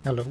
Hello.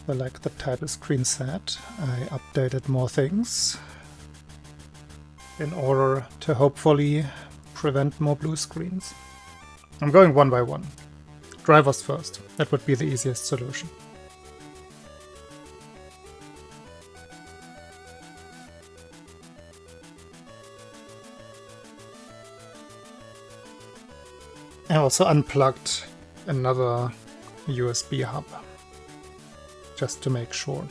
So like the title screen said, I updated more things in order to hopefully prevent more blue screens. I'm going one by one. Drivers first. That would be the easiest solution. I also unplugged another USB hub, just to make sure,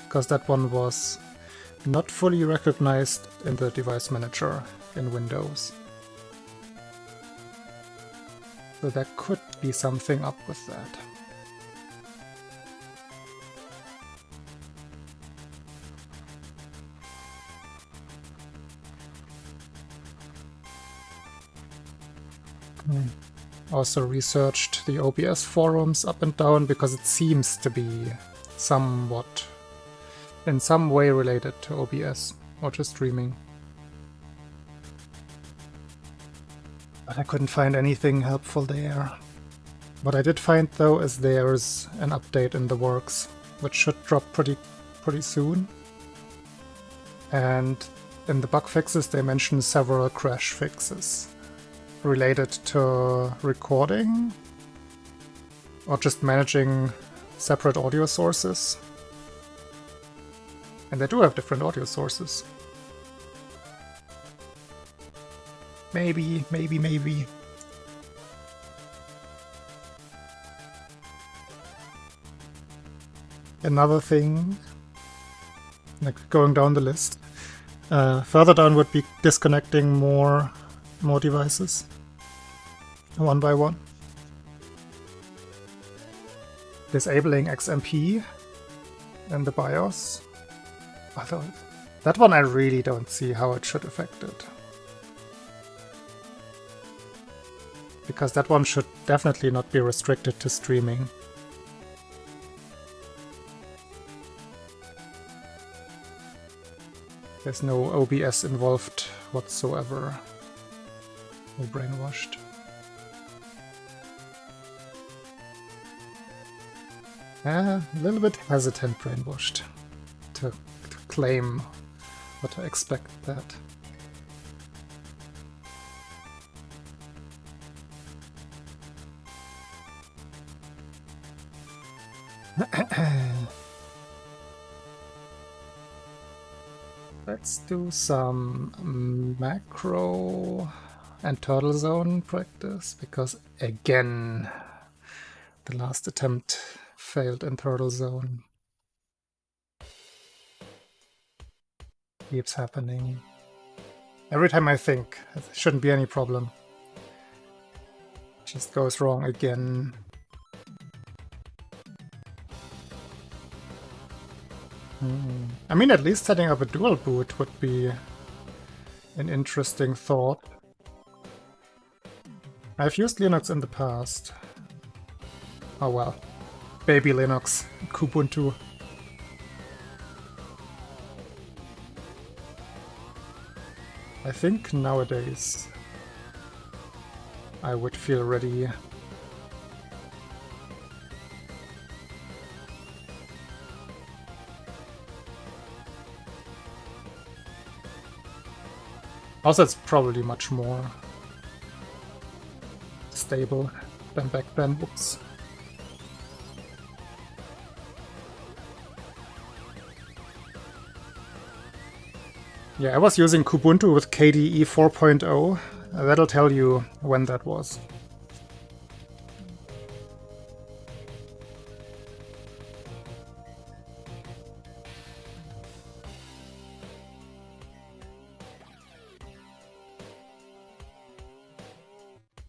because that one was not fully recognized in the device manager in Windows. So there could be something up with that. Also researched the OBS forums up and down because it seems to be somewhat, in some way related to OBS or to streaming. But I couldn't find anything helpful there. What I did find though is there's an update in the works, which should drop pretty soon. And in the bug fixes they mention several crash fixes related to recording or just managing separate audio sources. And they do have different audio sources. Maybe. Another thing, like going down the list, further down would be disconnecting more devices, one by one. Disabling XMP in the BIOS. Although that one I really don't see how it should affect it. Because that one should definitely not be restricted to streaming. There's no OBS involved whatsoever. Or brainwashed. A little bit hesitant brainwashed to claim or to expect that. Let's do some macro and turtle zone practice, because again the last attempt failed in turtle zone. Keeps happening. Every time I think it shouldn't be any problem, it just goes wrong again. I mean, at least setting up a dual boot would be an interesting thought. I've used Linux in the past. Oh well. Baby Linux, Kubuntu. I think nowadays I would feel ready. Also, it's probably much more stable than back then. Whoops. Yeah, I was using Kubuntu with KDE 4.0. That'll tell you when that was.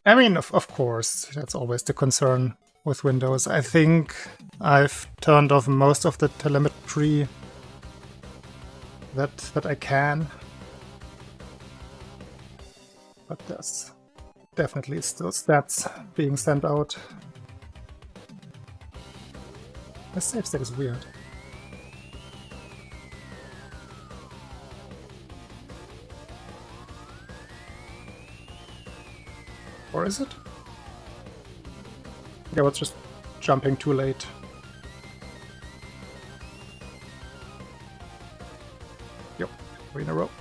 I mean, of course, that's always the concern with Windows. I think I've turned off most of the telemetry that I can. But there's definitely still stats being sent out. The save state is weird. Or is it? Yeah, I was just jumping too late. Yep, 3 in a row.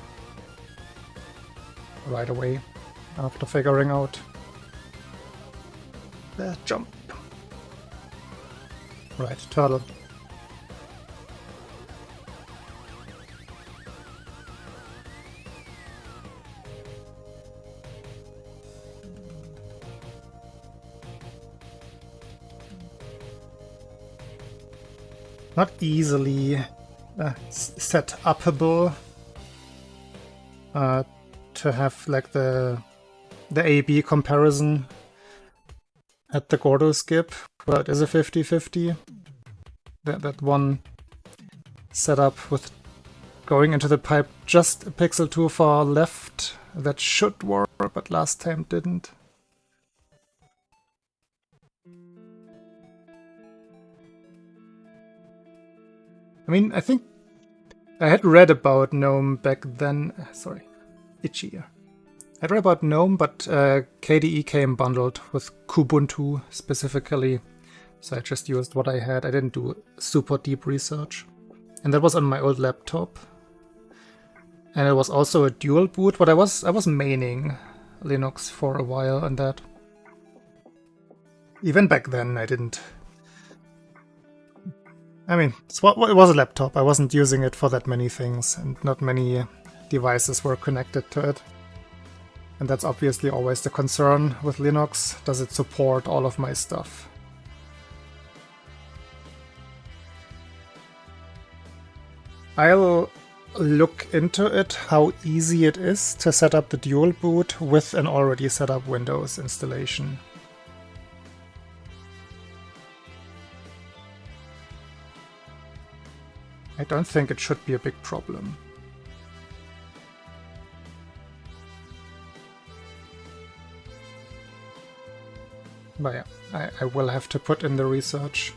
Right away, after figuring out the jump. Right, turtle. Not easily set upable to have like the A-B comparison at the Gordo skip, but it is a 50-50. That one setup with going into the pipe just a pixel too far left, that should work, but last time didn't. I mean, I think I had read about GNOME back then. Sorry, itchy. I read about GNOME, but KDE came bundled with Kubuntu specifically, so I just used what I had. I didn't do super deep research. And that was on my old laptop. And it was also a dual boot, but I was maining Linux for a while on that. Even back then I didn't... I mean, it was a laptop. I wasn't using it for that many things, and not many devices were connected to it. And that's obviously always the concern with Linux. Does it support all of my stuff? I'll look into it, how easy it is to set up the dual boot with an already set up Windows installation. I don't think it should be a big problem. But yeah, I will have to put in the research.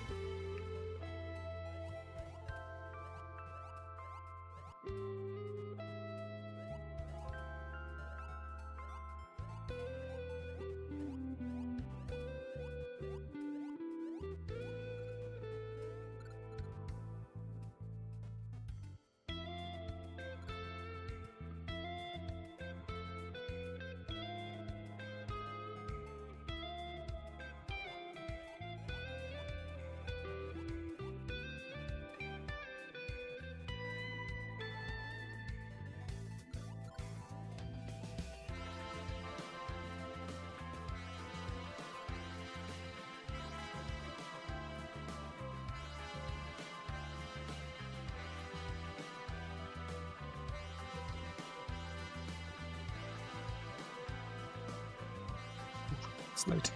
It's late.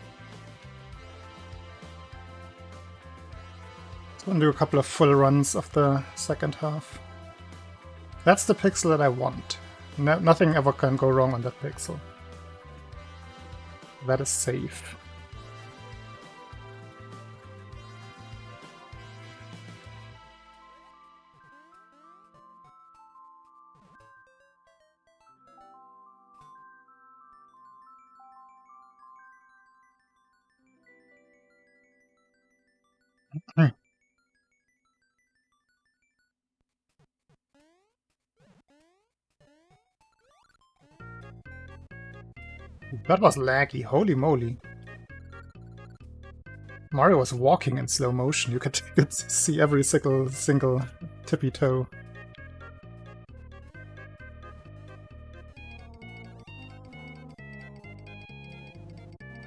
So I'm going to do a couple of full runs of the second half. That's the pixel that I want. Nothing ever can go wrong on that pixel. That is safe. That was laggy, holy moly. Mario was walking in slow motion, you could see every single tippy toe.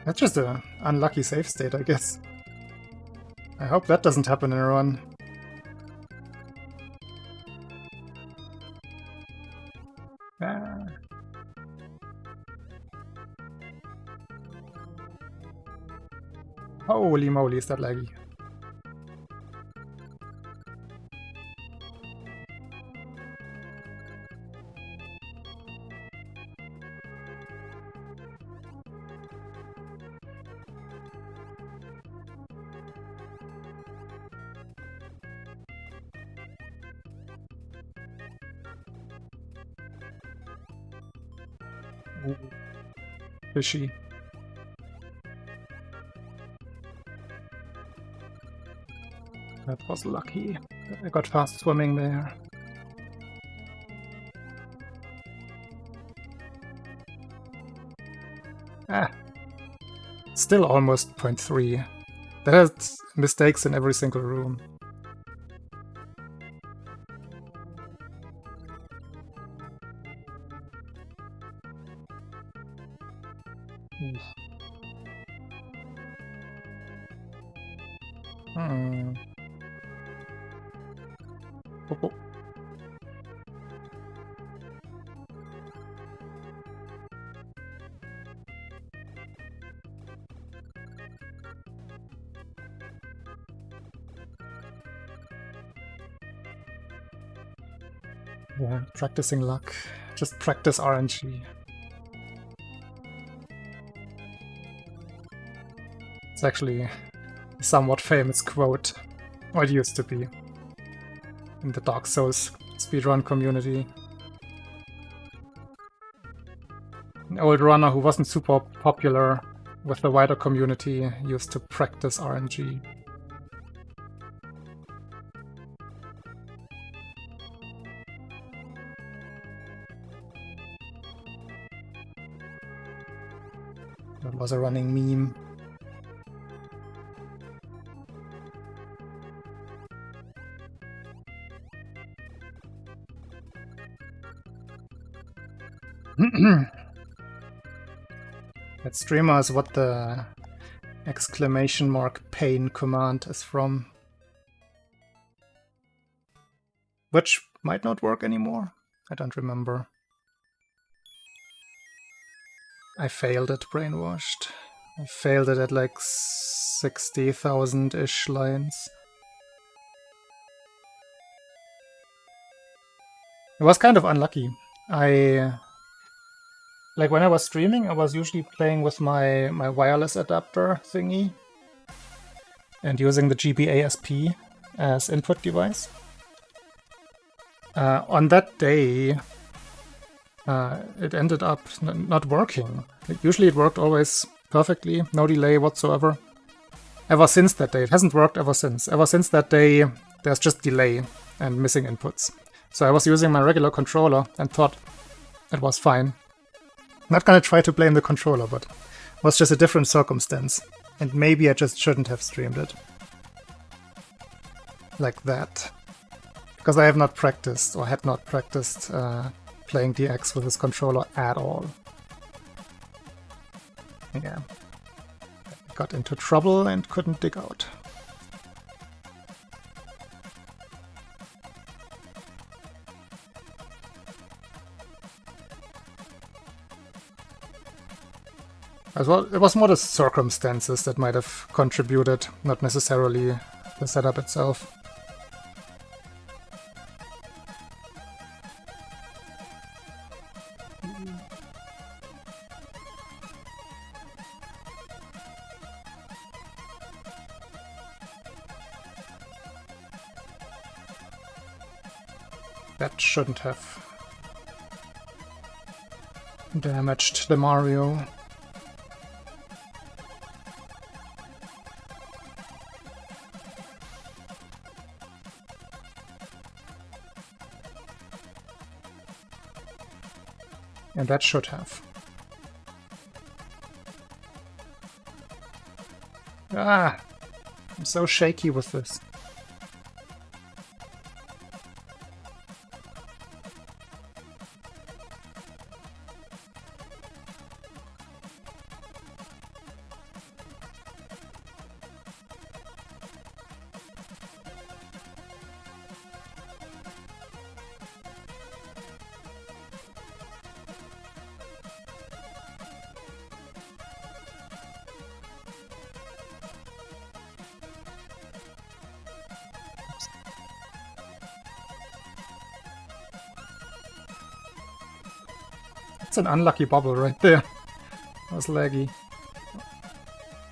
That's just an unlucky save state, I guess. I hope that doesn't happen in a run. Ah. Holy moly, is that laggy. Ooh. Fishy. That was lucky. I got fast swimming there. Ah. Still almost 0.3. That has mistakes in every single room. Hmm. Oh. Yeah, practicing luck. Just practice RNG. It's actually a somewhat famous quote, or it used to be, in the Dark Souls speedrun community. An old runner who wasn't super popular with the wider community used to practice RNG. That was a running meme. That streamer is what the !pain command is from. Which might not work anymore. I don't remember. I failed at Brainwashed. I failed it at like 60,000-ish lines. It was kind of unlucky. Like when I was streaming, I was usually playing with my wireless adapter thingy and using the GBASP as input device. On that day, it ended up not working. Usually it worked always perfectly, no delay whatsoever. Ever since that day, it hasn't worked ever since. Ever since that day, there's just delay and missing inputs. So I was using my regular controller and thought it was fine. Not gonna try to blame the controller, but it was just a different circumstance. And maybe I just shouldn't have streamed it. Like that. Because I have not practiced, or had not practiced, playing DX with this controller at all. Yeah. Got into trouble and couldn't dig out. As well, it was more the circumstances that might have contributed, not necessarily the setup itself. That shouldn't have damaged the Mario. And that should have. Ah! I'm so shaky with this. That's an unlucky bubble right there. That was laggy.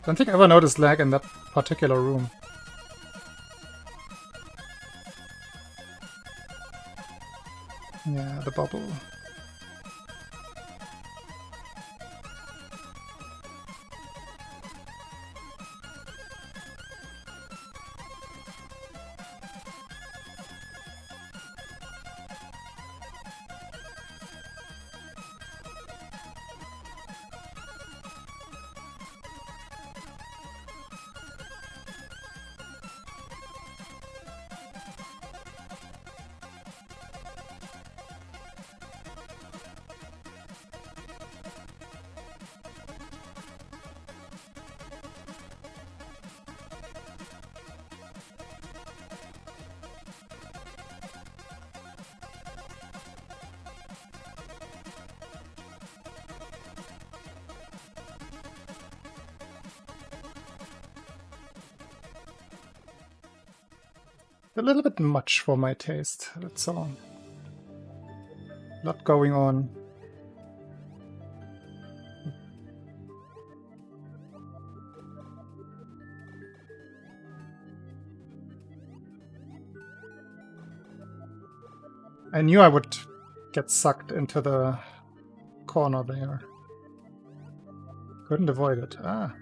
Don't think I ever noticed lag in that particular room. Yeah, the bubble. A little bit much for my taste, that's all. A lot going on. I knew I would get sucked into the corner there. Couldn't avoid it. Ah.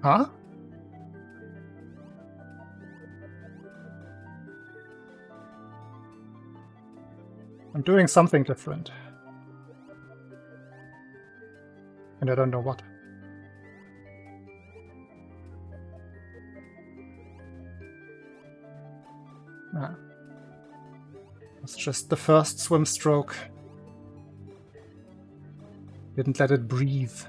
Huh? I'm doing something different. And I don't know what. Ah. It's just the first swim stroke. Didn't let it breathe.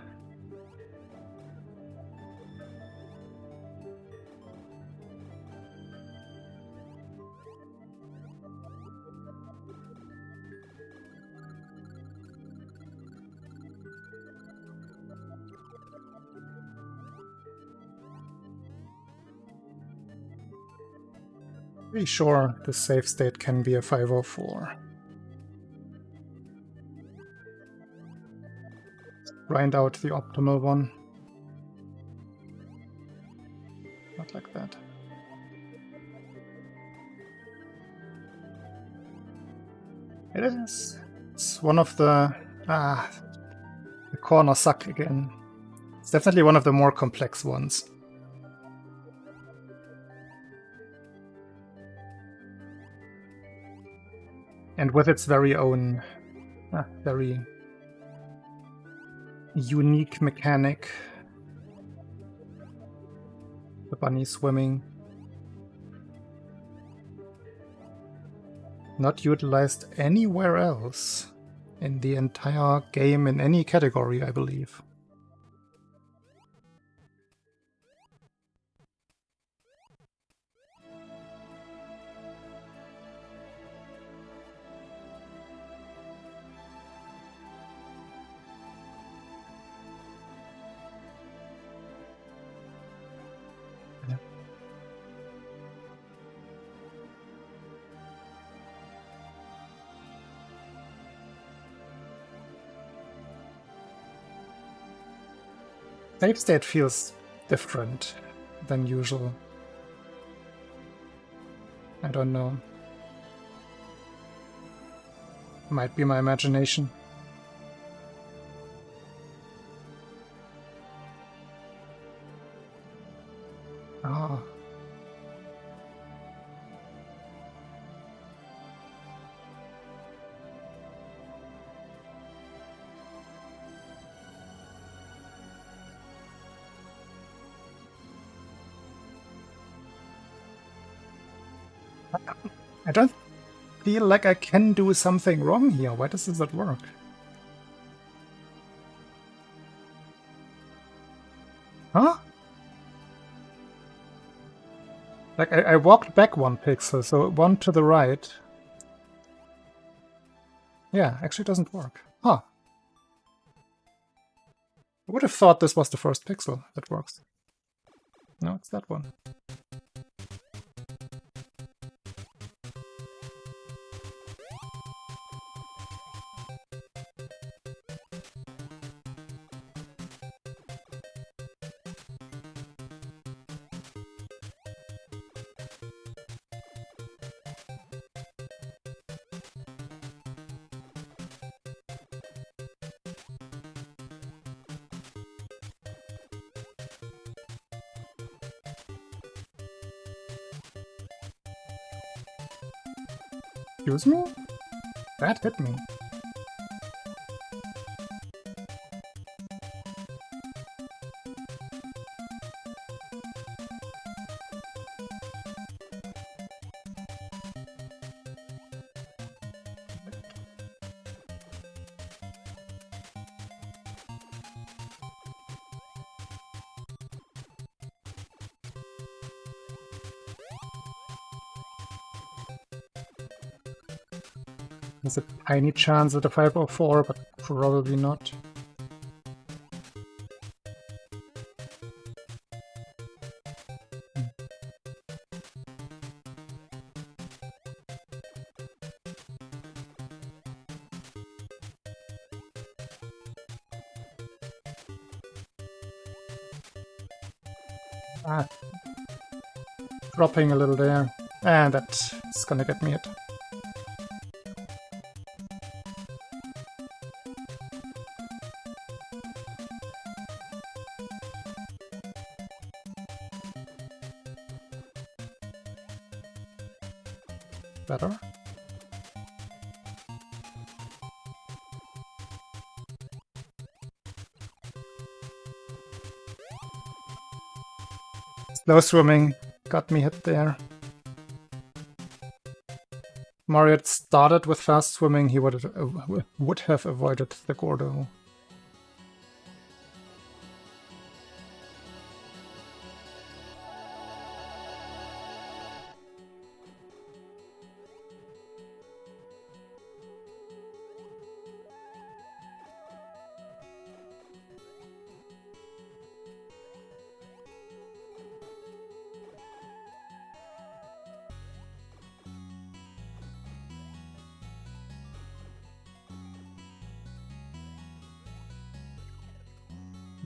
Pretty sure the save state can be a 504. Grind out the optimal one. Not like that. It is. It's one of the corner suck again. It's definitely one of the more complex ones. And with its very own, very unique mechanic. The bunny swimming. Not utilized anywhere else in the entire game in any category, I believe. Save state feels different than usual. I don't know. Might be my imagination. Ah. I don't feel like I can do something wrong here. Why does that work? Huh? Like, I walked back 1 pixel, so 1 to the right. Yeah, actually doesn't work. Huh. I would have thought this was the first pixel that works. No, it's that one. Excuse me? That hit me. There's a tiny chance at a 504, but probably not. Ah, dropping a little there, and that's gonna get me hit. Better. Slow swimming got me hit there. Mario had started with fast swimming, he would have avoided the Gordo.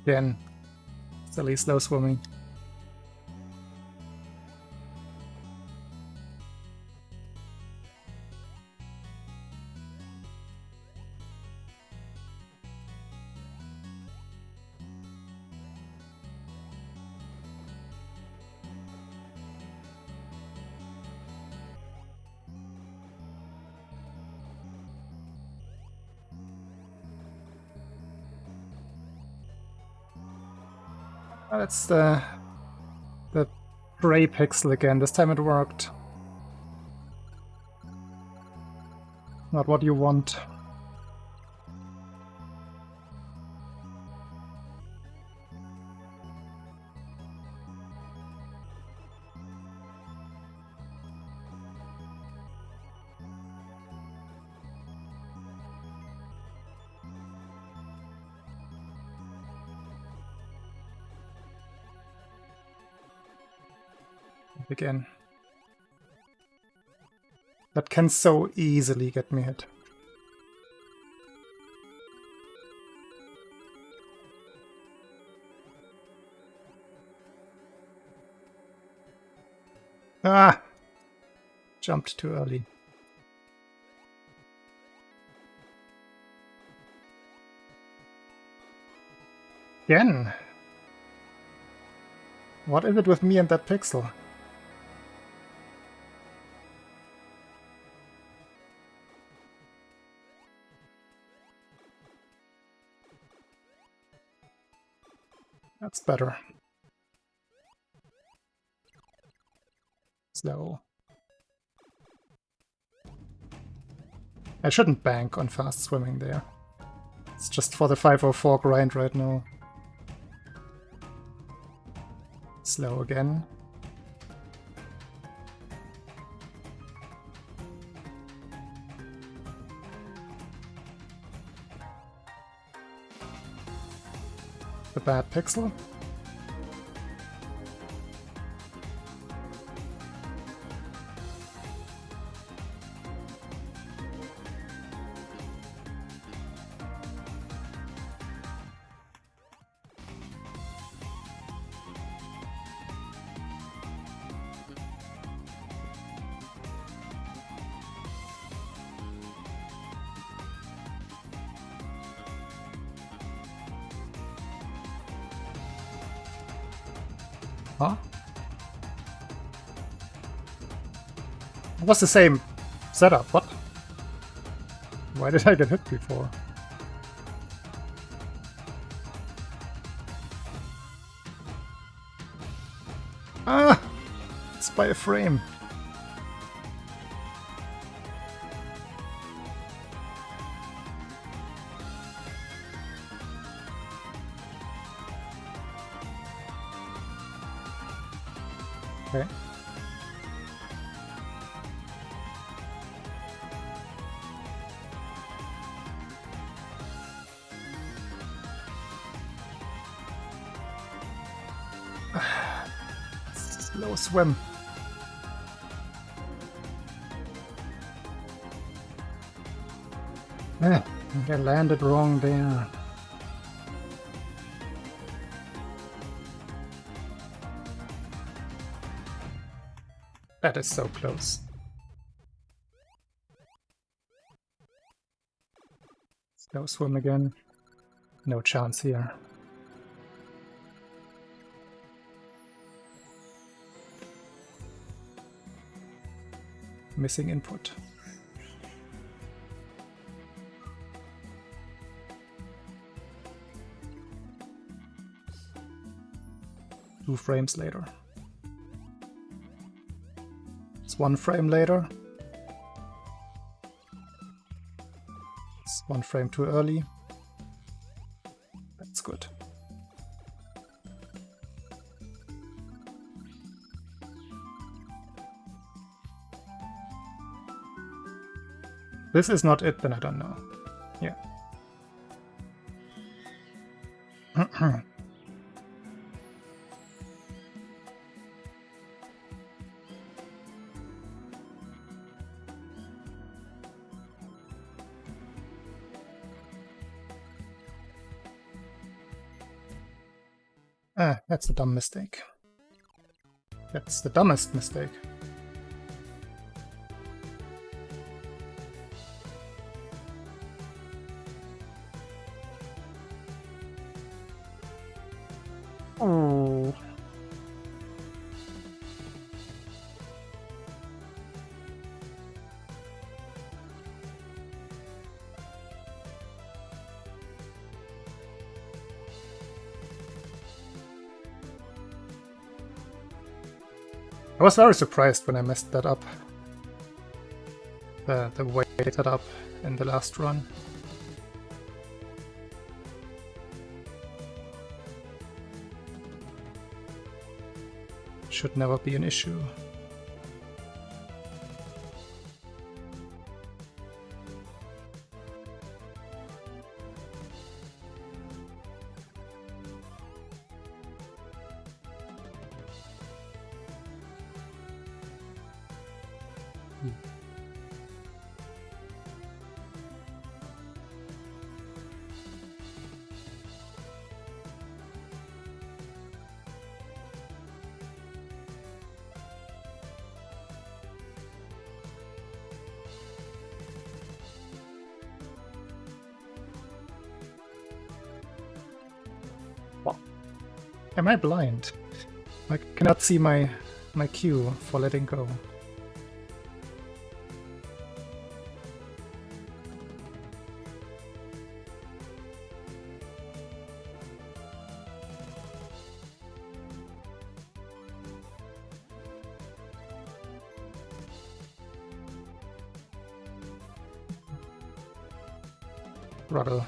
Again, silly slow swimming. That's the gray pixel again. This time it worked. Not what you want. Again. That can so easily get me hit. Ah! Jumped too early. Again! What is it with me and that pixel? That's better. Slow. I shouldn't bank on fast swimming there. It's just for the 504 grind right now. Slow again. the bad pixel. Huh? It was the same setup, what? Why did I get hit before? Ah! It's by a frame. Okay. Slow swim. I think I landed wrong there. That is so close. Slow swim again. No chance here. Missing input. Two frames later. It's 1 frame later. It's 1 frame too early. That's good. This is not it, then I don't know. Yeah. Ah, that's a dumb mistake. That's the dumbest mistake. Oh. I was very surprised when I messed that up. The way I did that up in the last run. Should never be an issue. Am I blind? I cannot see my cue for letting go. Rudder.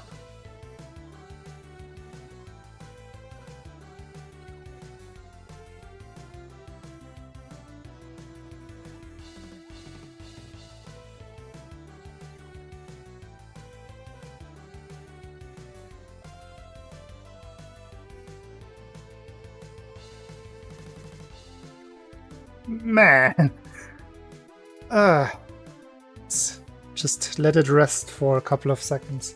Man! Just let it rest for a couple of seconds.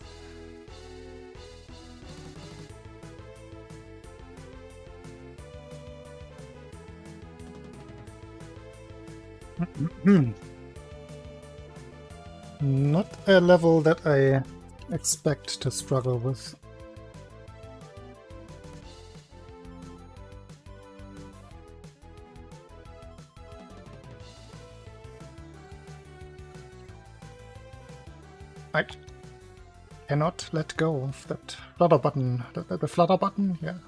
Not a level that I expect to struggle with. I cannot let go of that flutter button. The flutter button? Yeah.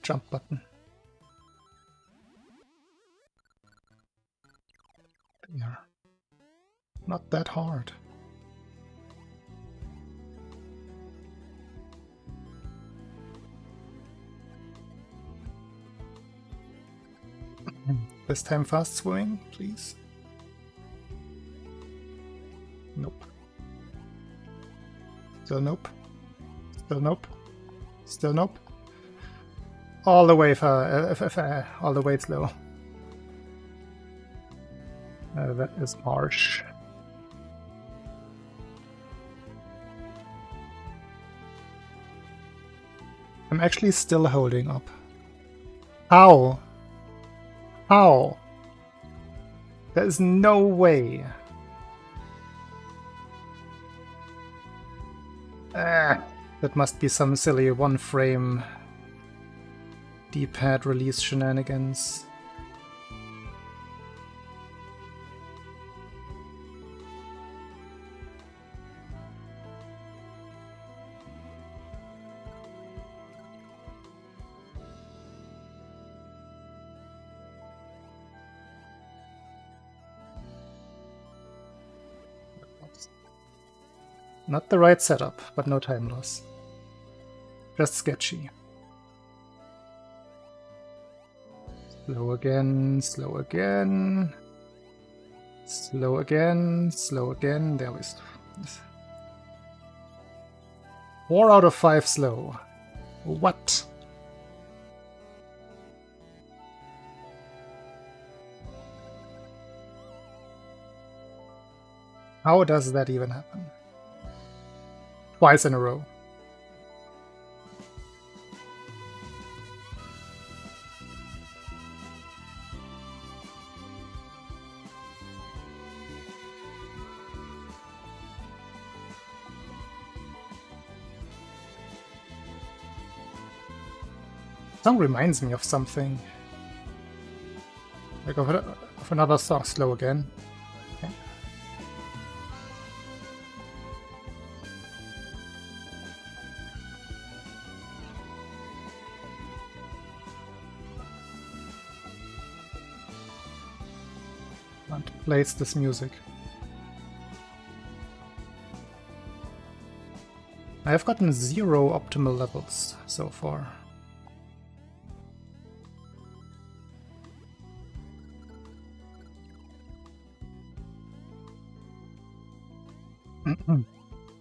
Jump button. Yeah. Not that hard. This time fast swimming, please. Nope. Still nope. Still nope. Still nope. All the way all the way slow. That is harsh. I'm actually still holding up. How? How? There is no way. That must be some silly one-frame D-pad release shenanigans. Not the right setup, but no time loss. Just sketchy. Slow again, slow again. Slow again, slow again. There we go. 4 out of 5 slow. What? How does that even happen? Twice in a row. Song reminds me of something. Like of another song, slow again. Okay. And plays this music. I have gotten 0 optimal levels so far.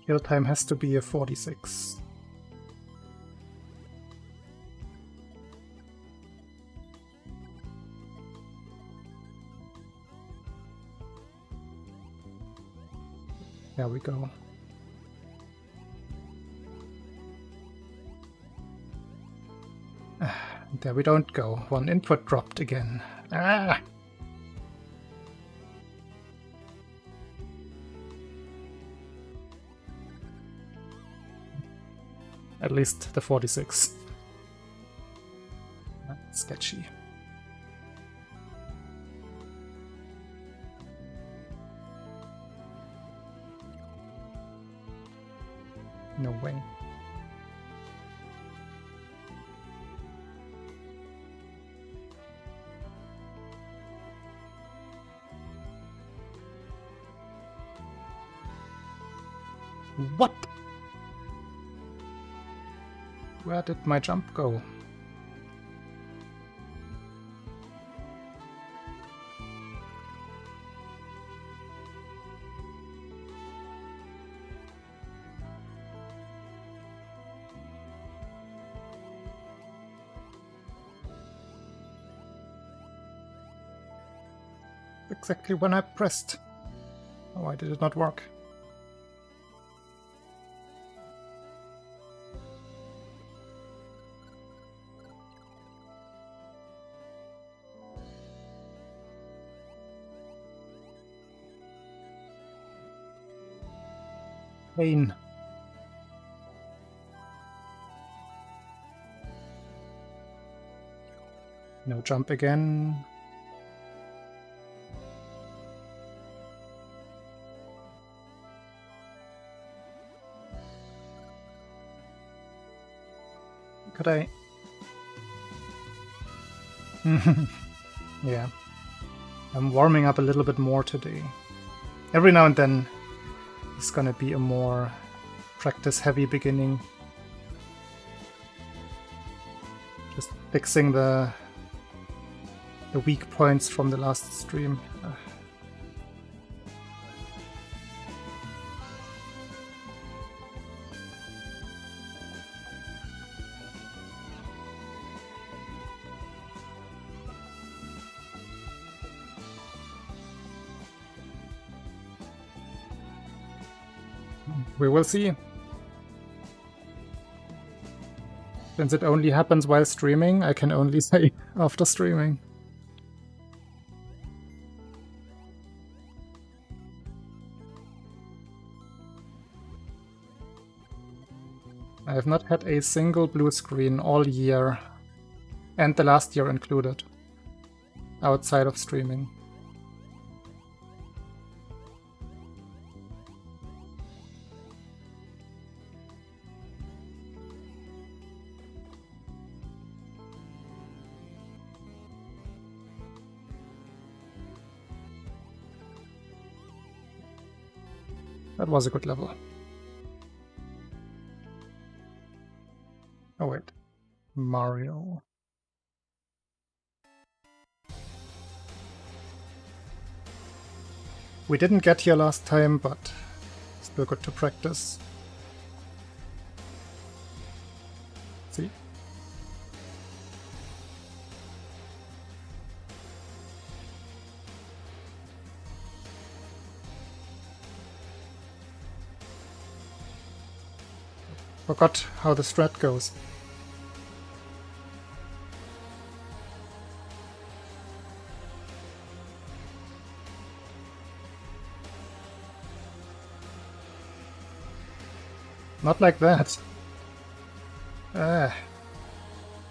Kill time has to be a 46. There we go. There we don't go. One input dropped again. Ah! At least the 46. That's sketchy. No way. What? Where did my jump go? exactly when I pressed. Oh, why did it not work? Pain. No jump again. Could I? Yeah. I'm warming up a little bit more today. Every now and then it's gonna be a more practice-heavy beginning. Just fixing the weak points from the last stream. We will see. Since it only happens while streaming, I can only say after streaming. I have not had a single blue screen all year, and the last year included, outside of streaming. That was a good level. Oh wait, Mario. We didn't get here last time, but still good to practice. See? Forgot how the strat goes. Not like that.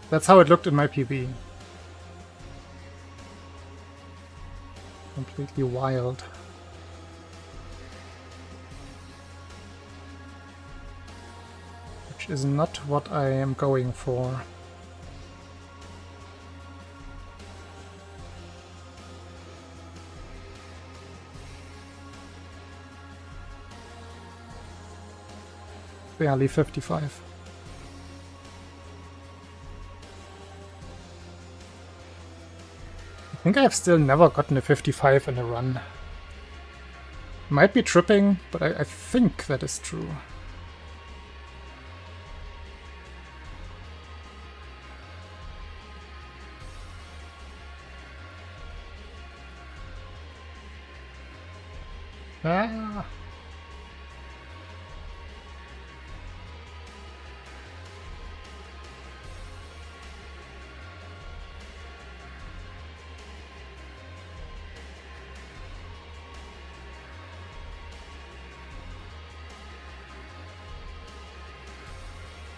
That's how it looked in my PB. Completely wild. Which is not what I am going for. Barely 55. I think I've still never gotten a 55 in a run. Might be tripping, but I think that is true. Ah.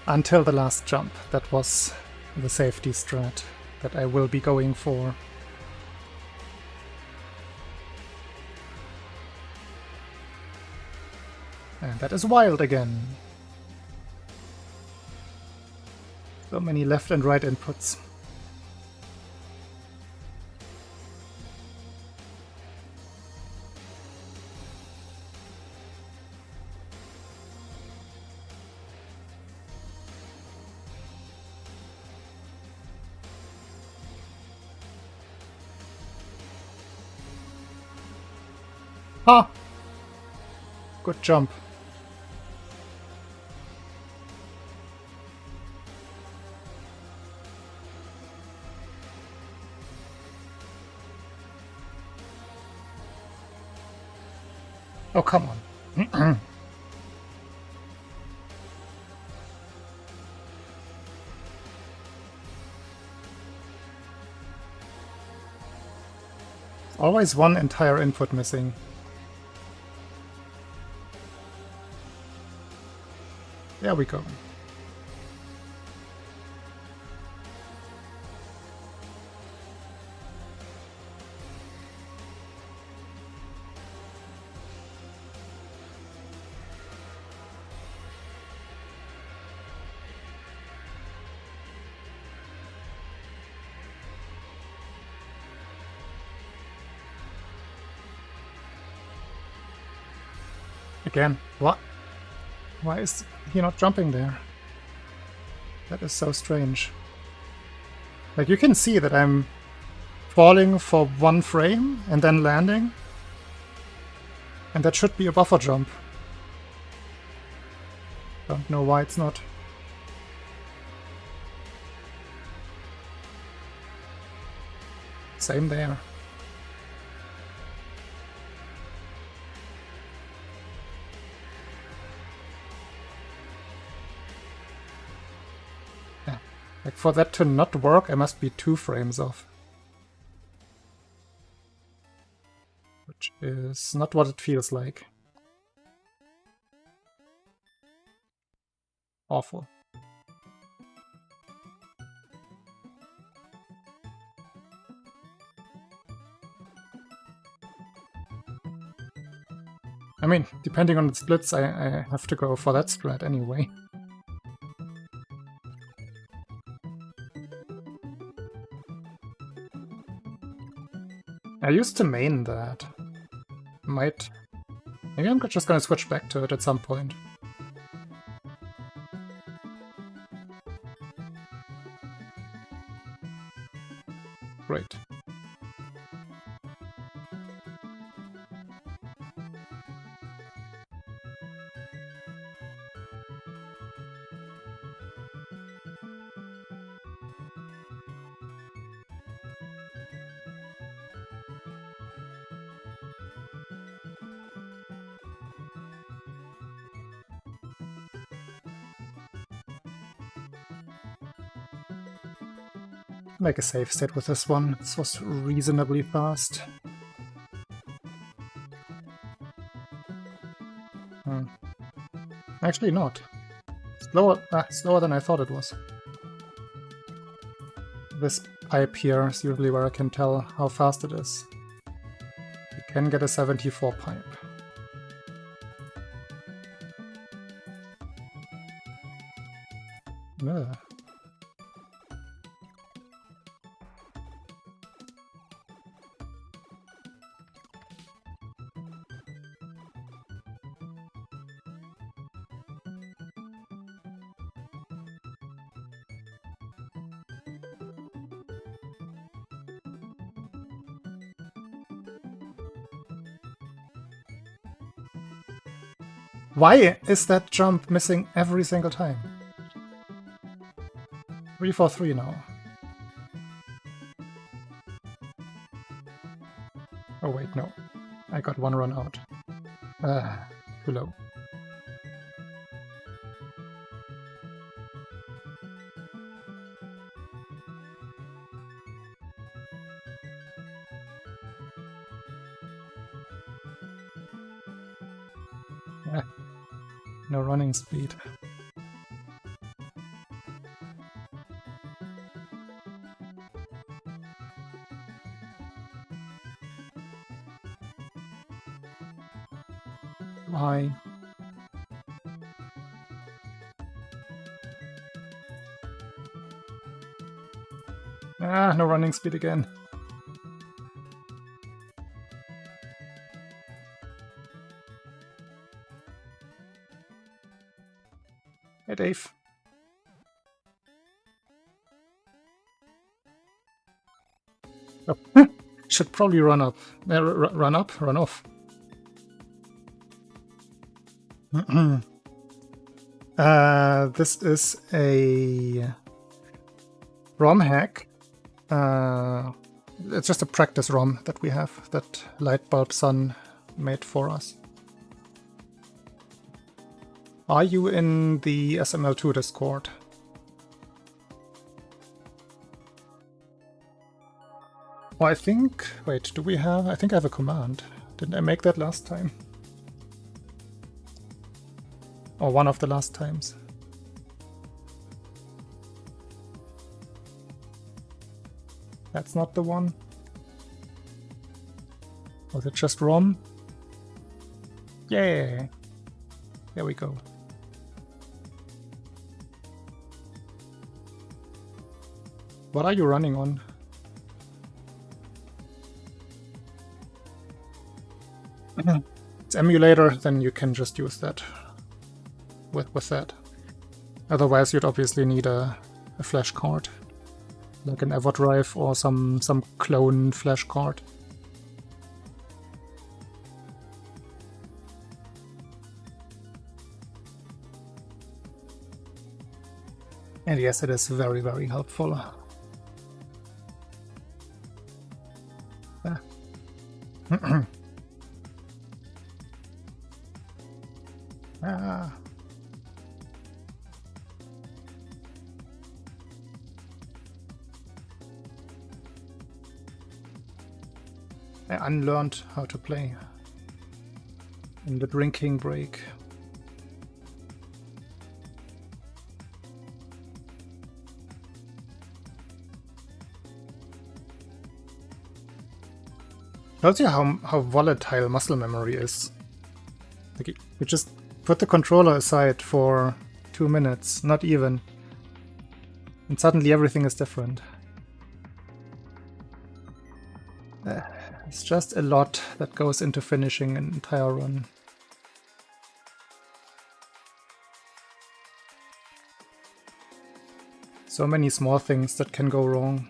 Until the last jump. That was the safety strat that I will be going for. And that is wild again. So many left and right inputs. Ha! Good jump. Oh, come on. Always one entire input missing. There we go. Again, what? Why is he not jumping there? That is so strange. Like, you can see that I'm falling for 1 frame and then landing. And that should be a buffer jump. Don't know why it's not. Same there. Like, for that to not work, I must be 2 frames off. Which is not what it feels like. Awful. I mean, depending on the splits, I have to go for that strat anyway. I used to main that. Maybe I'm just gonna switch back to it at some point. Great. Make a safe state with this one. This was reasonably fast. Actually not. Slower than I thought it was. This pipe here is usually where I can tell how fast it is. You can get a 74 pipe. Ugh. Why is that jump missing every single time? 3-4-3 now. Oh wait, no. I got 1 run out. Too low. No running speed. Why? No running speed again. Hey, Dave. Oh, should probably run up. Run up, run off. This is a ROM hack. It's just a practice ROM that we have, that Lightbulb Sun made for us. Are you in the SML2 Discord? Oh, I think... Wait, do we have... I think I have a command. Didn't I make that last time? Or one of the last times. That's not the one. Was it just ROM? Yeah. There we go. What are you running on? It's emulator, then you can just use that with that. Otherwise you'd obviously need a flash card. Like an EverDrive or some clone flash card. And yes, it is very, very helpful. Ah. I unlearned how to play in the drinking break. Tells you how volatile muscle memory is. Like you just put the controller aside for 2 minutes, not even, and suddenly everything is different. It's just a lot that goes into finishing an entire run. So many small things that can go wrong.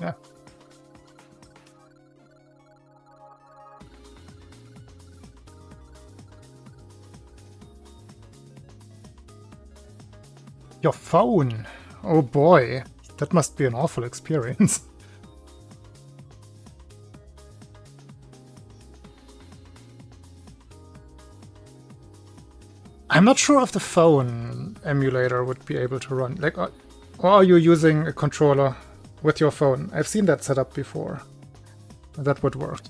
Yeah. Your phone! Oh boy, that must be an awful experience. I'm not sure if the phone emulator would be able to run. Like, or are you using a controller with your phone? I've seen that set up before. That would work.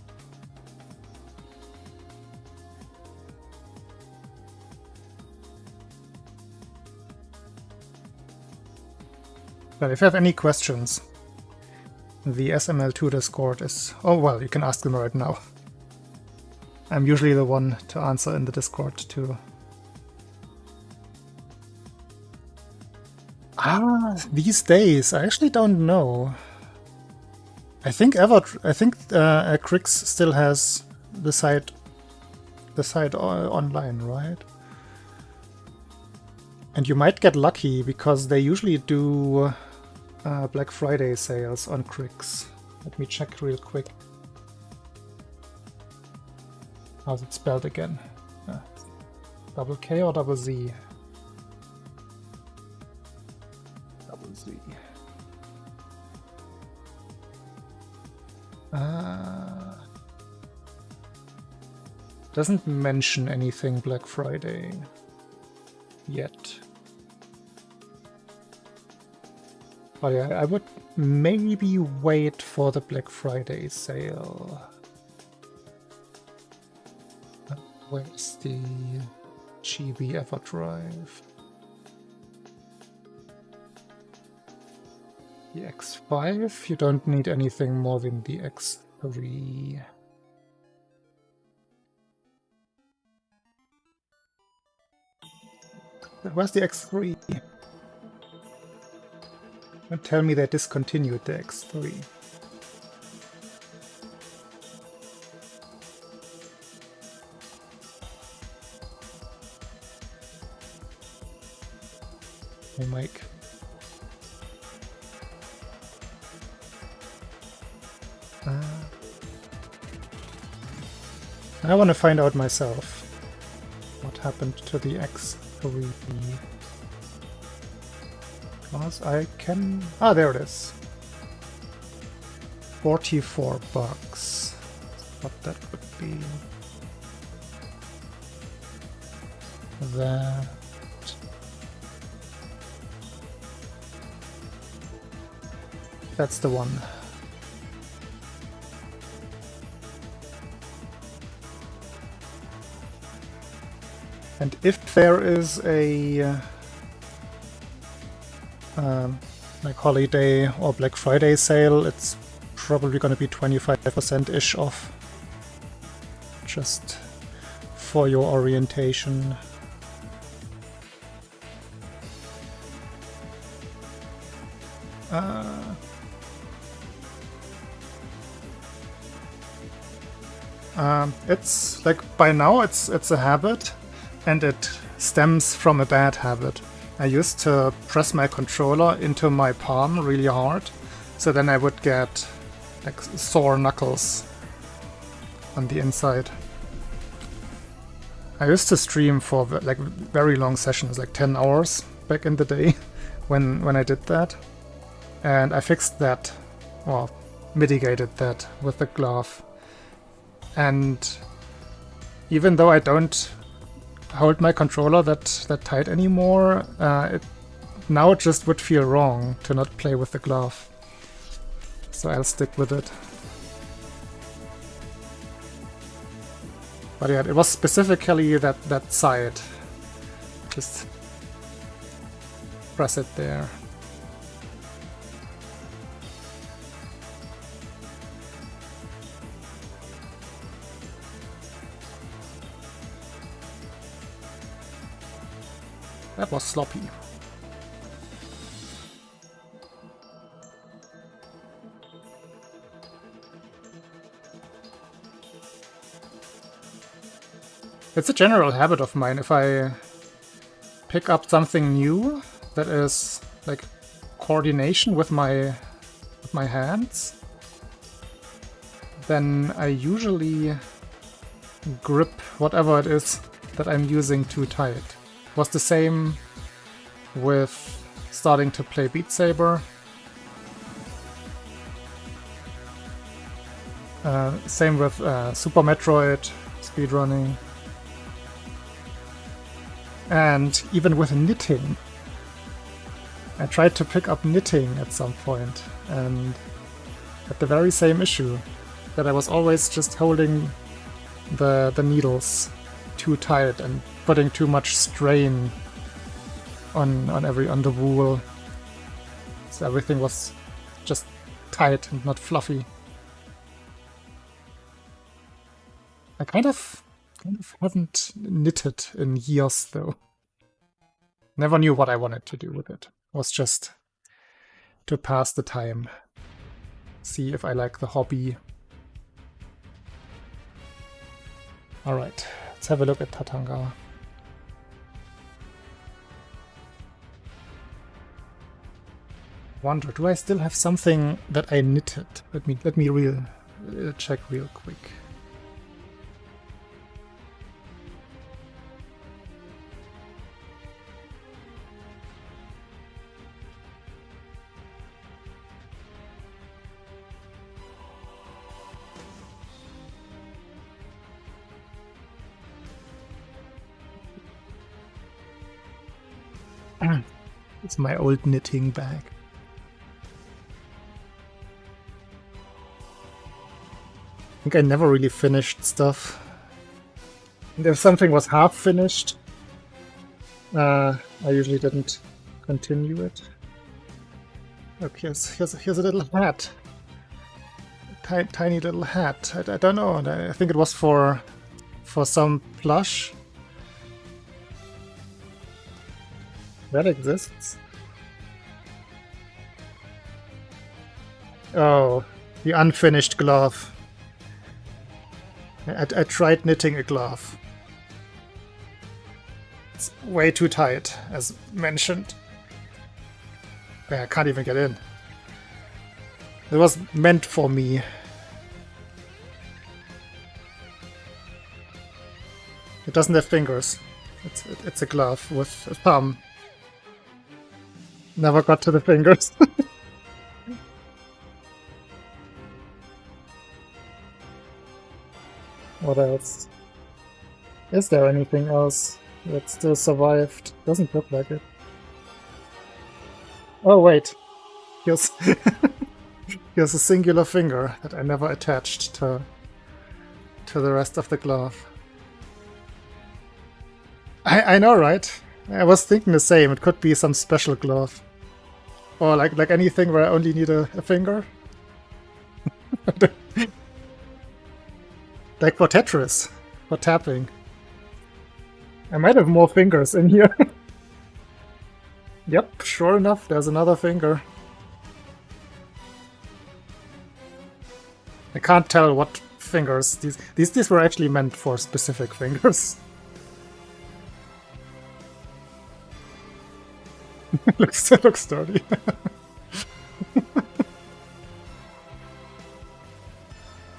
But if you have any questions, the SML2 Discord is... Oh, well, you can ask them right now. I'm usually the one to answer in the Discord, too. These days, I actually don't know. I think Crix still has the site online, right? And you might get lucky because they usually do Black Friday sales on Crix. Let me check real quick. How's it spelled again? Double K or double Z? Double Z. Doesn't mention anything Black Friday yet. But yeah, I would maybe wait for the Black Friday sale. Where's the GB EverDrive? The X5? You don't need anything more than the X3. Where's the X3? Don't tell me they discontinued the X3. will make. I want to find out myself what happened to the X3. Because I can... Ah, there it is. 44 bucks. What that would be. That... That's the one. And if there is a like holiday or Black Friday sale, it's probably going to be 25%-ish off. Just for your orientation. It's like by now it's a habit, and it stems from a bad habit. I used to press my controller into my palm really hard, so then I would get like sore knuckles on the inside. I used to stream for like very long sessions, like 10 hours back in the day when I did that, and I fixed that, or mitigated that with the glove. And even though I don't hold my controller that tight anymore, now it just would feel wrong to not play with the glove. So I'll stick with it. But yeah, it was specifically that side. Just press it there. That was sloppy. It's a general habit of mine. If I pick up something new that is like coordination with my hands, then I usually grip whatever it is that I'm using too tight. It was the same with starting to play Beat Saber. Same with Super Metroid speedrunning. And even with knitting. I tried to pick up knitting at some point and had the very same issue, that I was always just holding the needles too tight and putting too much strain on the wool. So everything was just tight and not fluffy. I kind of haven't knitted in years though. Never knew what I wanted to do with it. It was just to pass the time. See if I like the hobby. Alright, let's have a look at Tatanga. Wonder, do I still have something that I knitted? Let me check real quick. It's my old knitting bag. I think I never really finished stuff. And if something was half finished, I usually didn't continue it. Look, here's a little hat. A tiny little hat. I don't know. I think it was for some plush. That exists. Oh, the unfinished glove. I tried knitting a glove. It's way too tight, as mentioned. I can't even get in. It was meant for me. It doesn't have fingers. It's a glove with a thumb. Never got to the fingers. What else? Is there anything else that still survived? Doesn't look like it. Oh wait, here's here's a singular finger that I never attached to the rest of the glove. I know, right? I was thinking the same. It could be some special glove, or like anything where I only need a finger. Like for Tetris, for tapping. I might have more fingers in here. Yep, sure enough, there's another finger. I can't tell what fingers. These were actually meant for specific fingers. It looks dirty.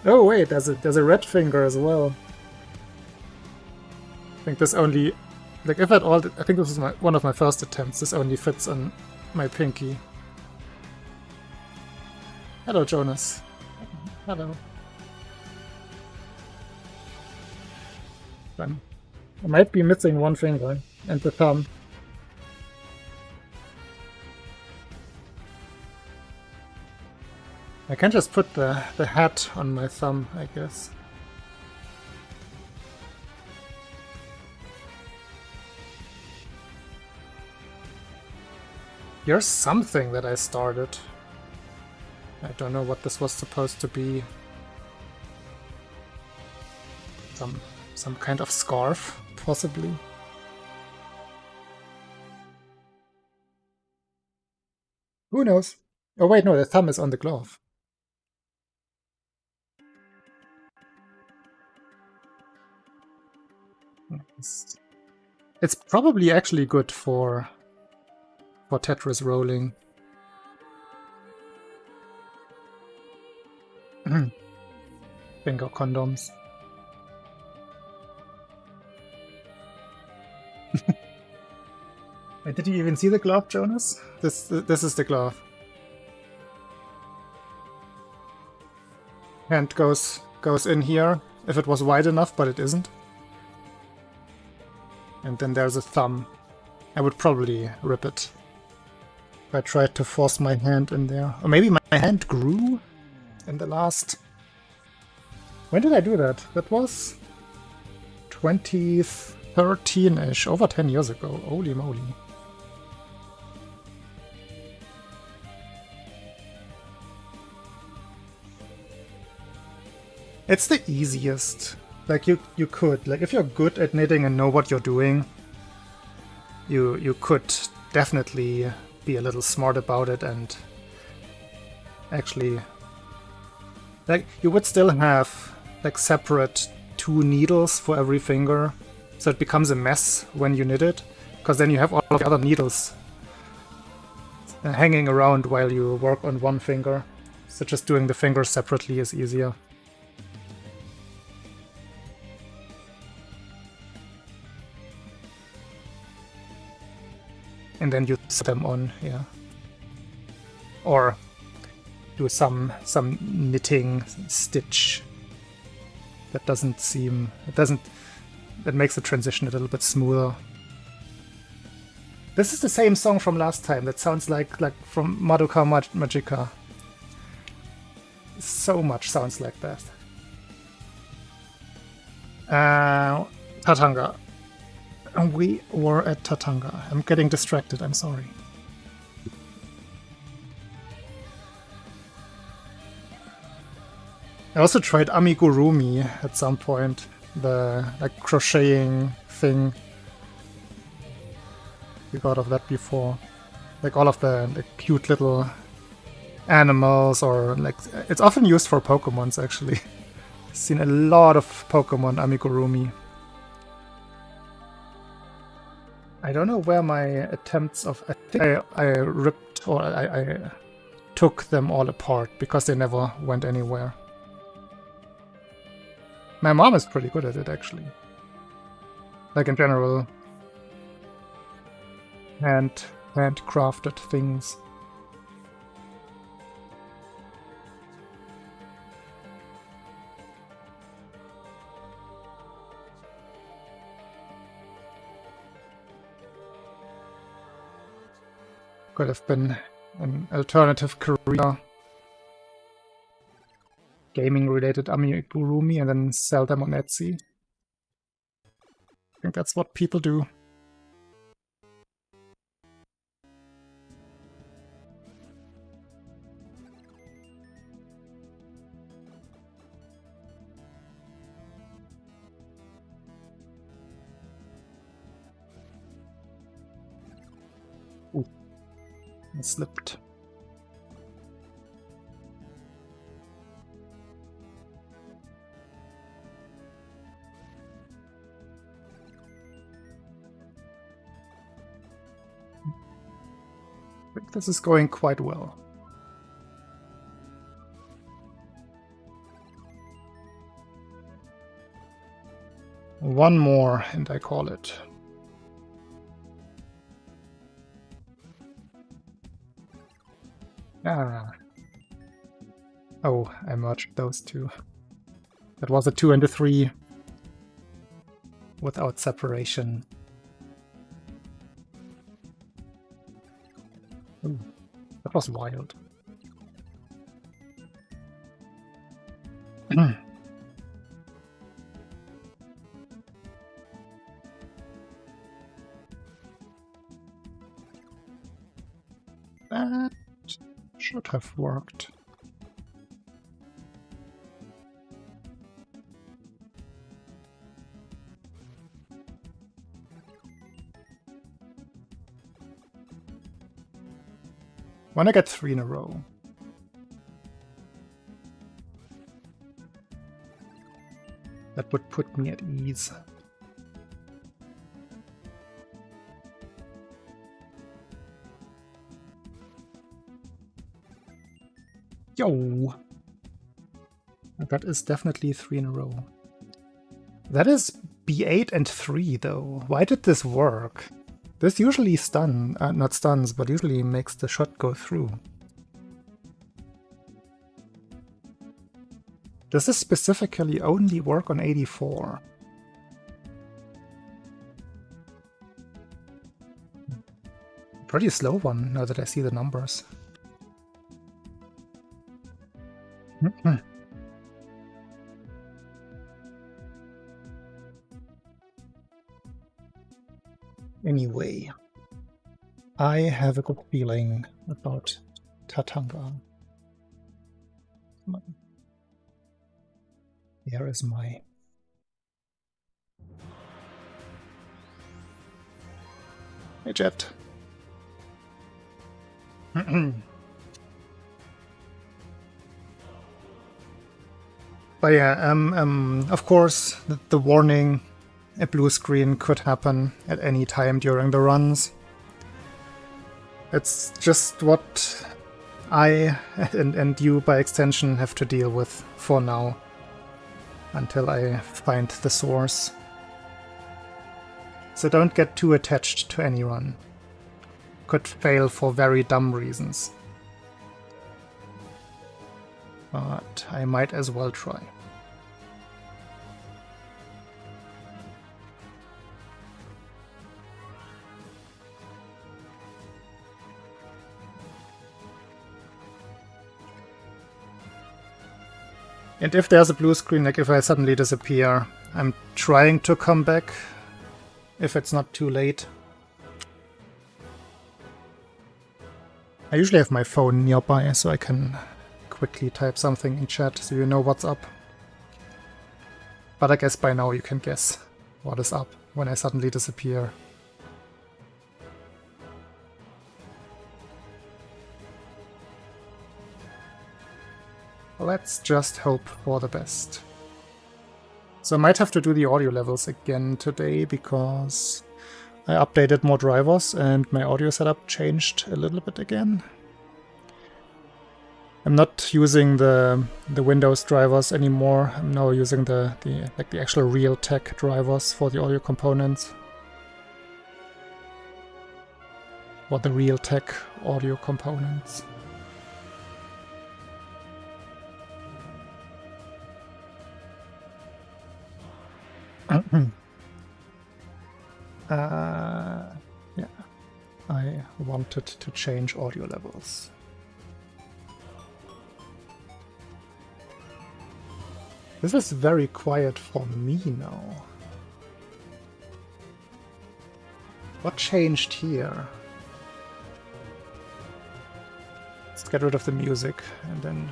Oh wait, there's a red finger as well. I think this only, like if at all, I think this was one of my first attempts. This only fits on my pinky. Hello, Jonas. Hello. I might be missing one finger and the thumb. I can just put the hat on my thumb, I guess. Here's something that I started. I don't know what this was supposed to be. Some kind of scarf, possibly. Who knows? Oh wait, no, the thumb is on the glove. It's probably actually good for Tetris rolling. Finger condoms. Wait, did you even see the glove, Jonas? This is the glove. Hand goes in here if it was wide enough, but it isn't. And then there's a thumb. I would probably rip it if I tried to force my hand in there. Or maybe my hand grew in the last... When did I do that? That was 2013-ish, over 10 years ago. Holy moly. It's the easiest. Like you could, like if you're good at knitting and know what you're doing, you could definitely be a little smart about it and actually, like you would still have like separate 2 needles for every finger, so it becomes a mess when you knit it, because then you have all of the other needles hanging around while you work on one finger. So just doing the fingers separately is easier. And then you set them on, yeah. Or do some knitting stitch that that makes the transition a little bit smoother. This is the same song from last time. That sounds like from Madoka Magica. So much sounds like that. Tatanga. We were at Tatanga. I'm getting distracted, I'm sorry. I also tried amigurumi at some point, the like crocheting thing. We got of that before. Like all of the cute little animals, or like it's often used for Pokemons actually. I've seen a lot of Pokemon amigurumi. I don't know where my attempts of... I think I ripped or I took them all apart because they never went anywhere. My mom is pretty good at it, actually. Like, in general. Handcrafted things. Could have been an alternative career. Gaming-related amigurumi and then sell them on Etsy. I think that's what people do. Ooh, I slipped. I think this is going quite well. One more, and I call it. Ah. Oh, I merged those two. That was a 2 and a 3. Without separation. Ooh, that was wild. That should have worked. When I get 3 in a row. That would put me at ease. Yo! That is definitely 3 in a row. That is B8 and 3 though. Why did this work? This usually not stuns, but usually makes the shot go through. Does this specifically only work on 84? Pretty slow one, now that I see the numbers. Anyway, I have a good feeling about Tatanga. Here is my... Hey, Jet. But yeah, of course, the warning, a blue screen could happen at any time during the runs. It's just what I, and you by extension, have to deal with for now, until I find the source. So don't get too attached to any run. Could fail for very dumb reasons. But I might as well try. And if there's a blue screen, like if I suddenly disappear, I'm trying to come back, if it's not too late. I usually have my phone nearby, so I can quickly type something in chat so you know what's up. But I guess by now you can guess what is up when I suddenly disappear. Let's just hope for the best. So I might have to do the audio levels again today, because I updated more drivers and my audio setup changed a little bit again. I'm not using the Windows drivers anymore. I'm now using the actual Realtek drivers for the audio components. Or the Realtek audio components. Yeah, I wanted to change audio levels. This is very quiet for me now. What changed here? Let's get rid of the music and then...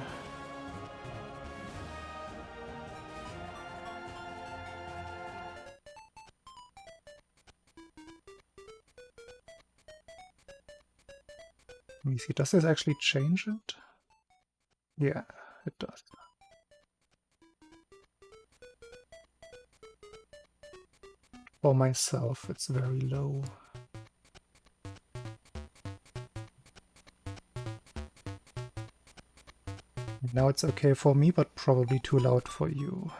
Let me see, does this actually change it? Yeah, it does. For myself, it's very low. Now it's okay for me, but probably too loud for you.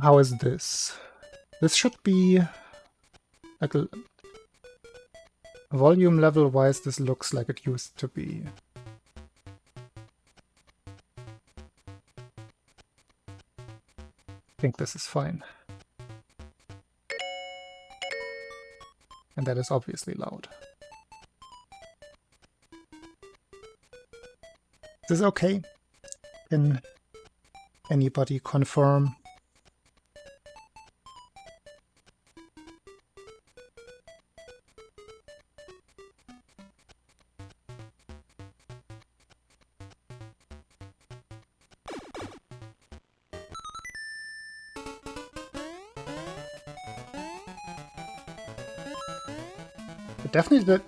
How is this? This should be like a volume level wise, this looks like it used to be. I think this is fine. And that is obviously loud. Is this okay? Can anybody confirm? Definitely,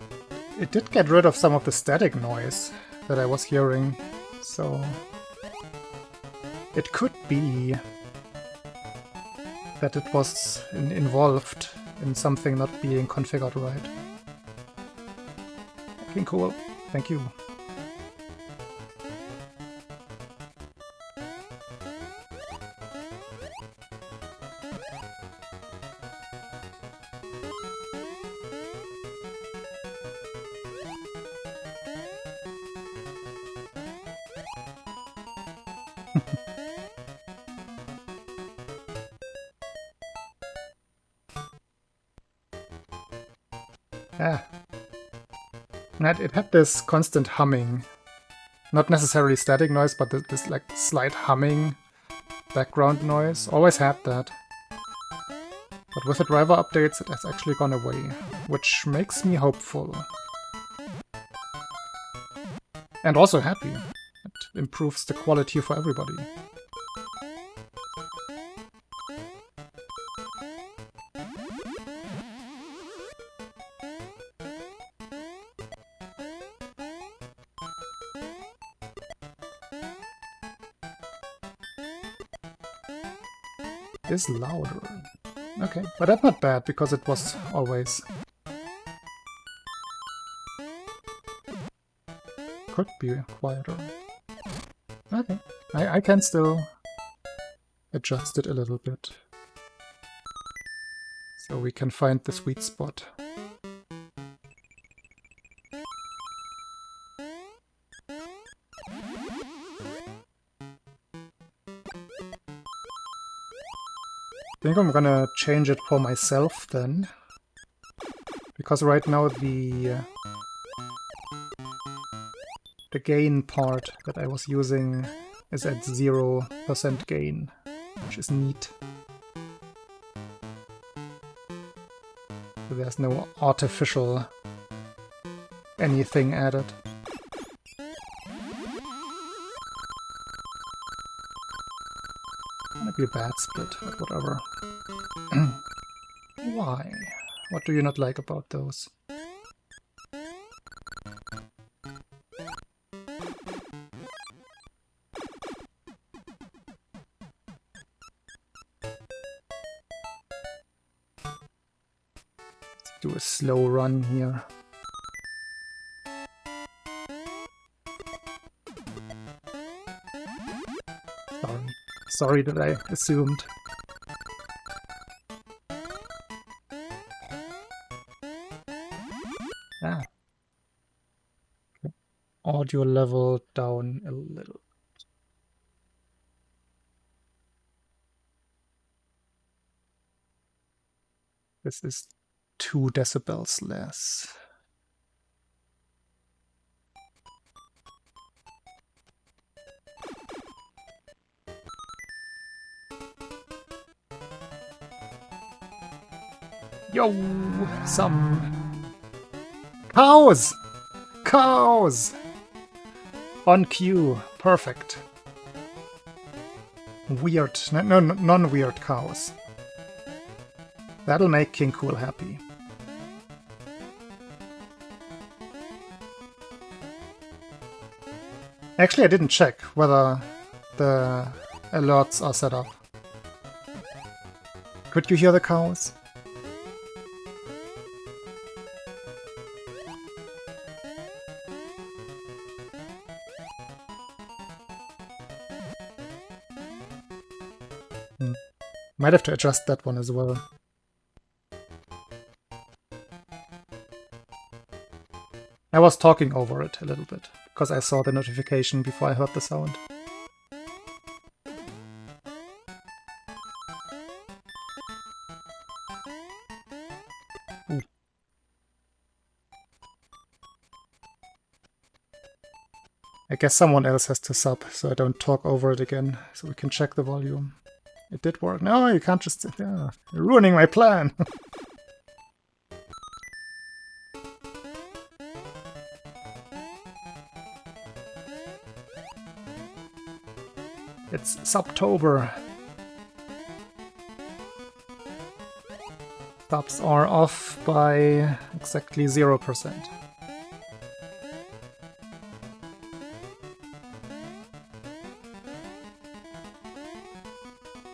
it did get rid of some of the static noise that I was hearing, so it could be that it was involved in something not being configured right. Okay, cool. Thank you. Yeah. It had this constant humming. Not necessarily static noise, but this like slight humming background noise. Always had that. But with the driver updates, it has actually gone away, which makes me hopeful. And also happy. It improves the quality for everybody. Is louder. Okay, but that's not bad because it was always... Could be quieter. Okay, I can still adjust it a little bit. So we can find the sweet spot. I think I'm gonna change it for myself then, because right now the gain part that I was using is at 0% gain, which is neat. So there's no artificial anything added. Might be a bad split, but whatever. Why? What do you not like about those? Do a slow run here. Sorry that I assumed. Ah. Okay. Audio level down a little. This is 2 decibels less. Yo, some cows! Cows! On cue, perfect. Weird, no, non-weird cows. That'll make King Cool happy. Actually, I didn't check whether the alerts are set up. Could you hear the cows? Might have to adjust that one as well. I was talking over it a little bit, because I saw the notification before I heard the sound. Ooh. I guess someone else has to sub, so I don't talk over it again, so we can check the volume. It did work. No, you can't just... Yeah, you're ruining my plan! It's Subtober. Subs are off by exactly 0%.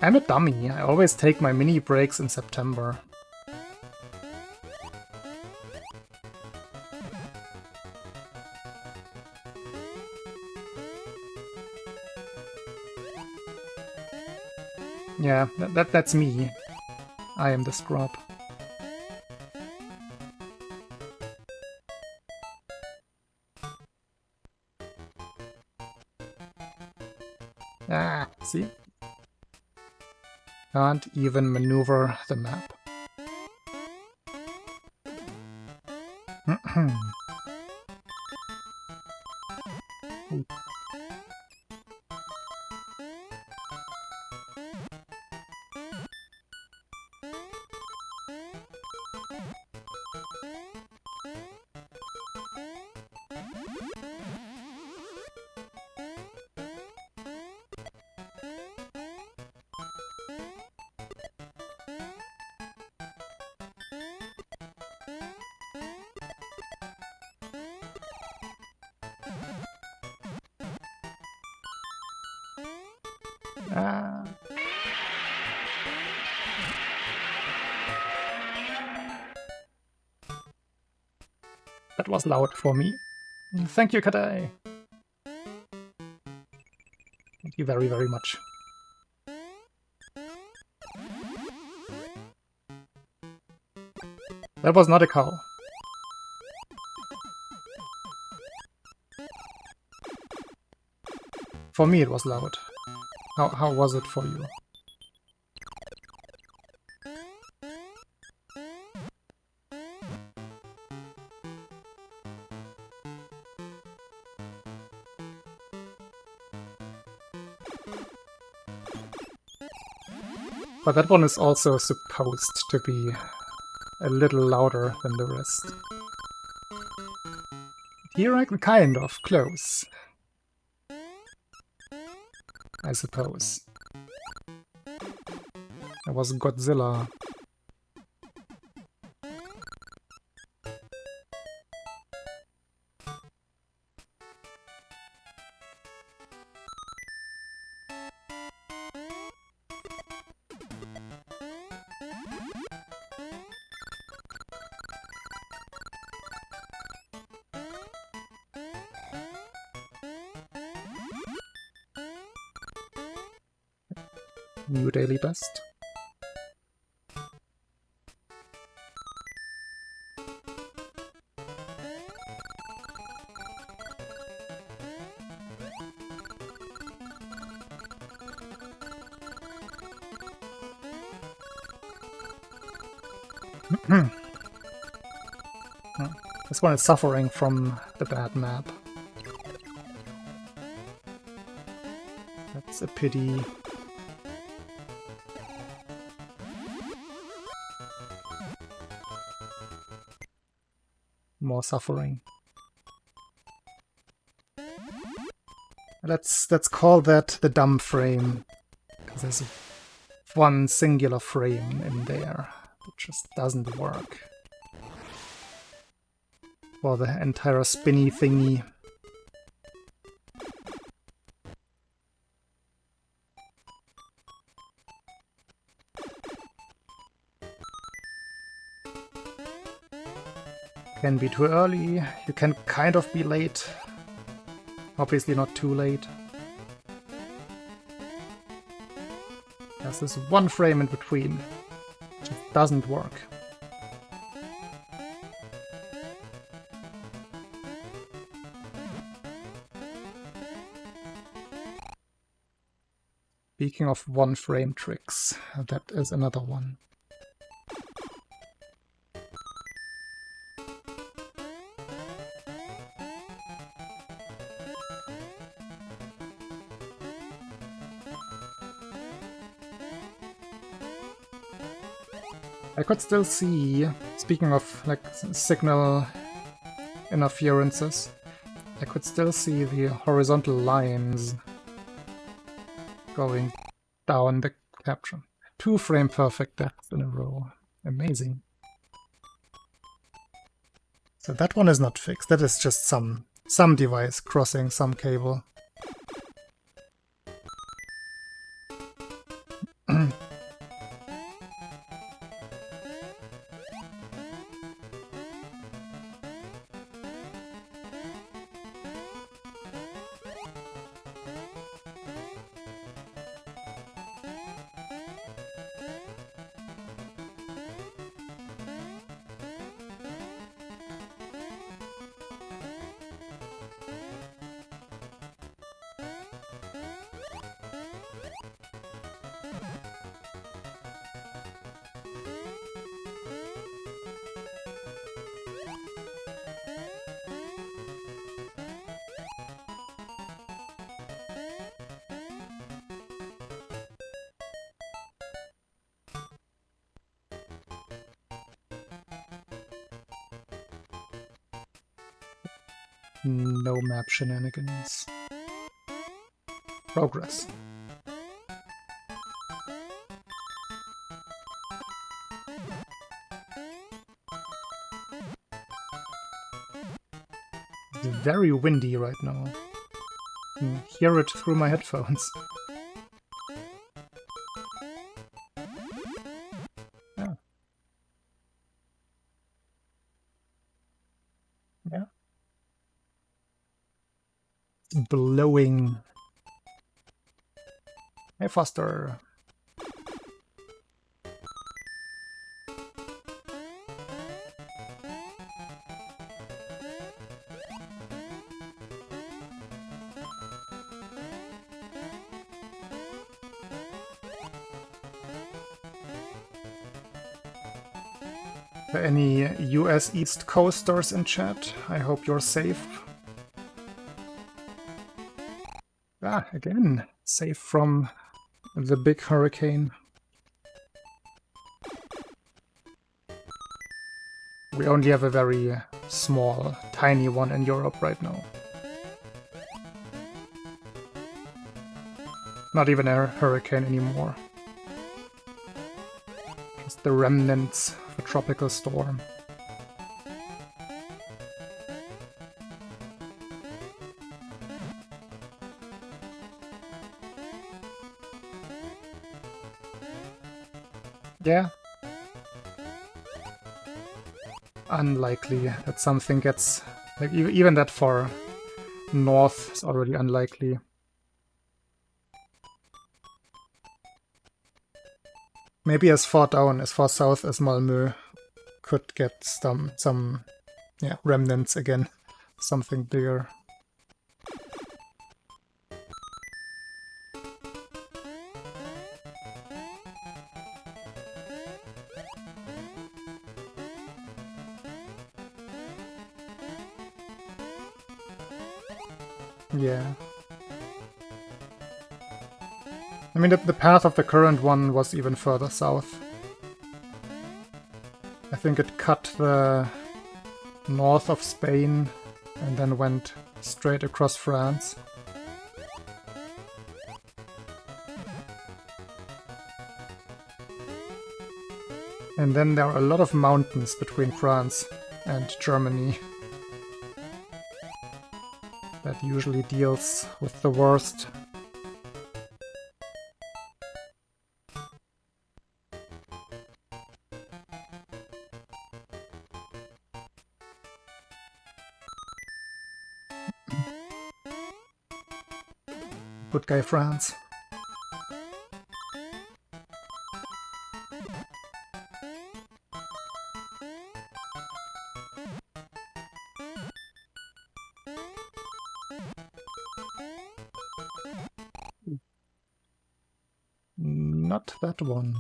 I'm a dummy. I always take my mini breaks in September. Yeah, that's me. I am the scrub. Ah, see? Can't even maneuver the map. That was loud for me. Thank you, Kadai. Thank you very, very much. That was not a cow. For me it was loud. How was it for you? But that one is also supposed to be a little louder than the rest. Here I'm kind of close, I suppose. It was Godzilla. New daily best. This one is suffering from the bad map. That's a pity. More suffering. Let's call that the dumb frame, because there's one singular frame in there that just doesn't work. For the entire spinny thingy. Can be too early, you can kind of be late. Obviously not too late. There's this one frame in between. It just doesn't work. Speaking of one frame tricks, that is another one. I could still see, speaking of like signal interferences, I could still see the horizontal lines going down the capture. 2 frame perfect deaths in a row. Amazing. So that one is not fixed. That is just some device crossing some cable. No map shenanigans. Progress. It's very windy right now. I can hear it through my headphones. Yeah. Yeah. Blowing. Hey, Foster. Any US East Coasters in chat? I hope you're safe. Ah, again, safe from the big hurricane. We only have a very small, tiny one in Europe right now. Not even a hurricane anymore. Just the remnants of a tropical storm. Yeah. Unlikely that something gets... like, even that far north is already unlikely. Maybe as far down, as far south as Malmö could get some remnants again. Something bigger. Yeah. I mean, the path of the current one was even further south. I think it cut the north of Spain and then went straight across France. And then there are a lot of mountains between France and Germany. That usually deals with the worst. Good guy, France. Not that one.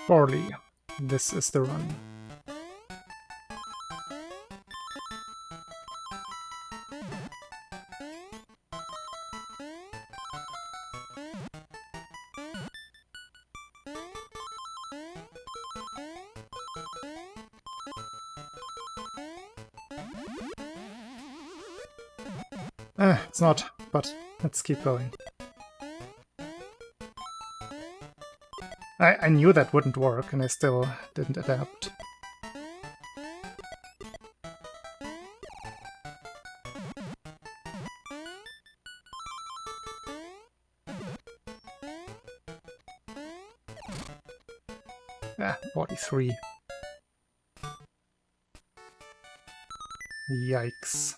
Barley. This is the run. It's not, but let's keep going. I knew that wouldn't work, and I still didn't adapt. Ah, 43. Yikes.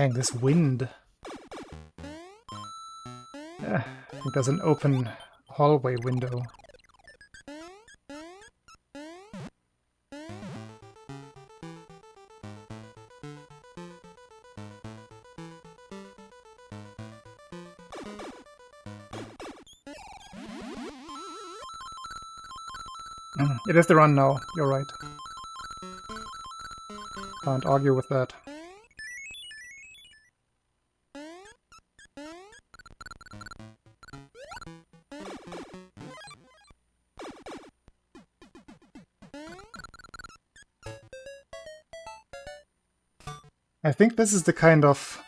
Dang, this wind. I think there's an open hallway window. It is the run now, you're right. Can't argue with that. I think this is the kind of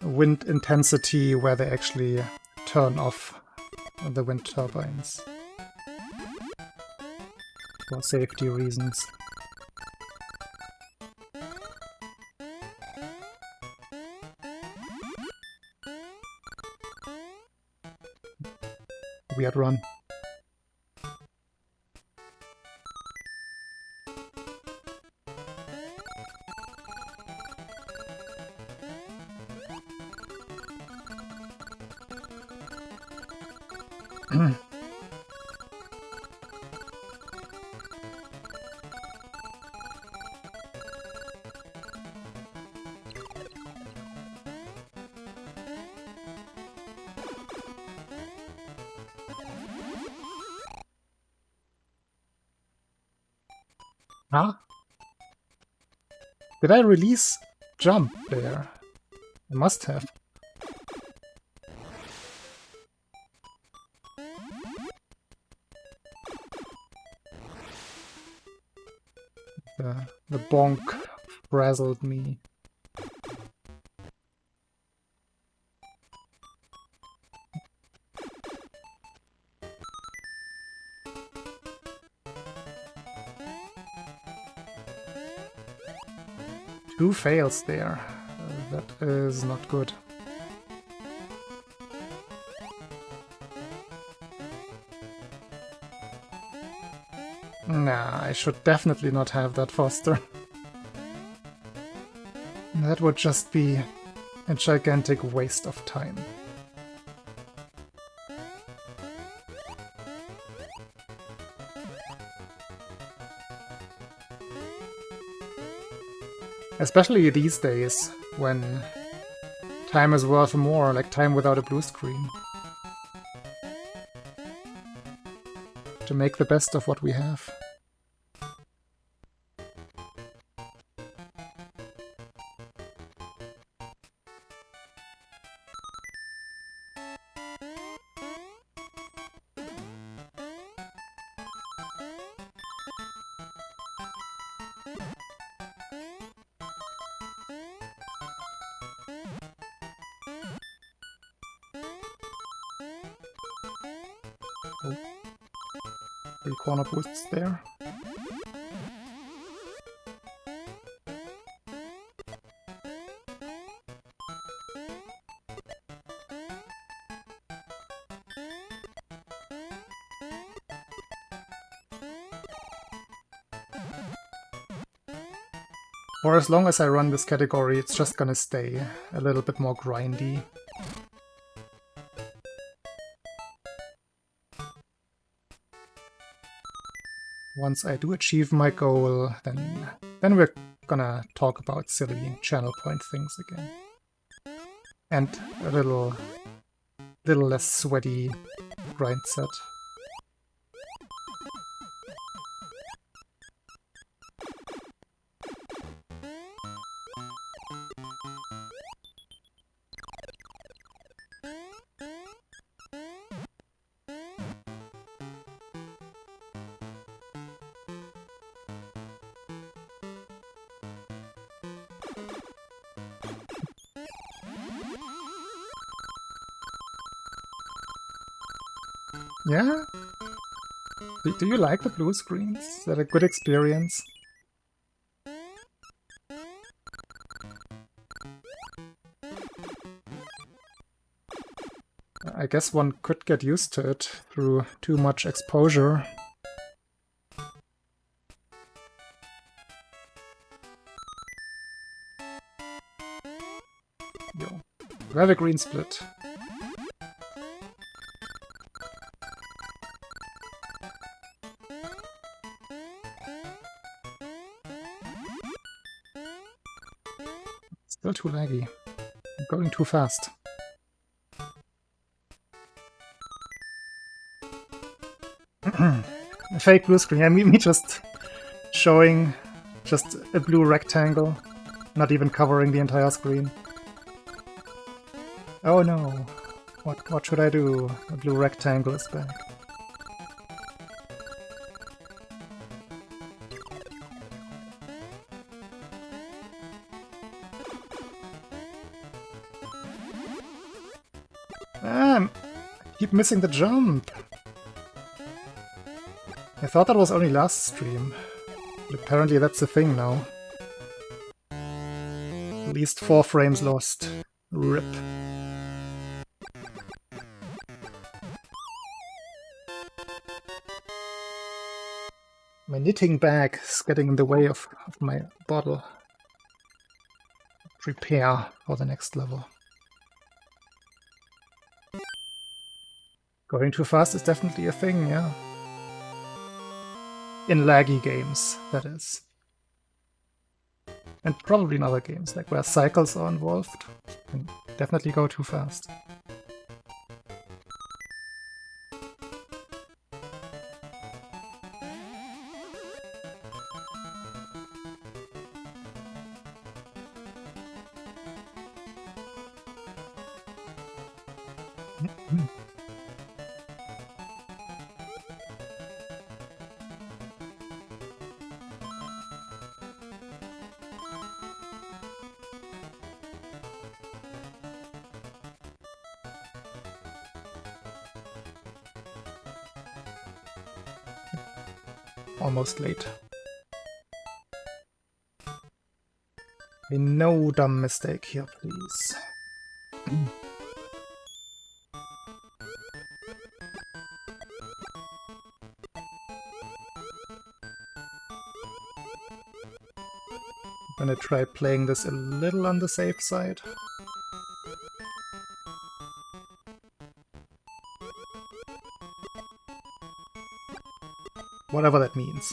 wind intensity where they actually turn off the wind turbines. For safety reasons. Weird run. Huh? Did I release jump there? I must have. The bonk frazzled me. Two fails there. That is not good. Nah, I should definitely not have that Foster. That would just be a gigantic waste of time. Especially these days, when time is worth more, like time without a blue screen. To make the best of what we have. Oh. 3 corner boosts there. For as long as I run this category, it's just gonna stay a little bit more grindy. Once I do achieve my goal, then we're gonna talk about silly channel point things again. And a little less sweaty grind set. Yeah? Do you like the blue screens? Is that a good experience? I guess one could get used to it through too much exposure. Yo. We have a green split. Still too laggy. I'm going too fast. A fake blue screen. Yeah, me just showing just a blue rectangle, not even covering the entire screen. Oh no. What should I do? A blue rectangle is back. I keep missing the jump. I thought that was only last stream, but apparently that's the thing now. At least 4 frames lost. RIP. My knitting bag is getting in the way of my bottle. Prepare for the next level. Going too fast is definitely a thing, yeah. In laggy games, that is. And probably in other games, like where cycles are involved. You can definitely go too fast. Almost late. No dumb mistake here, please. I'm gonna try playing this a little on the safe side. Whatever that means.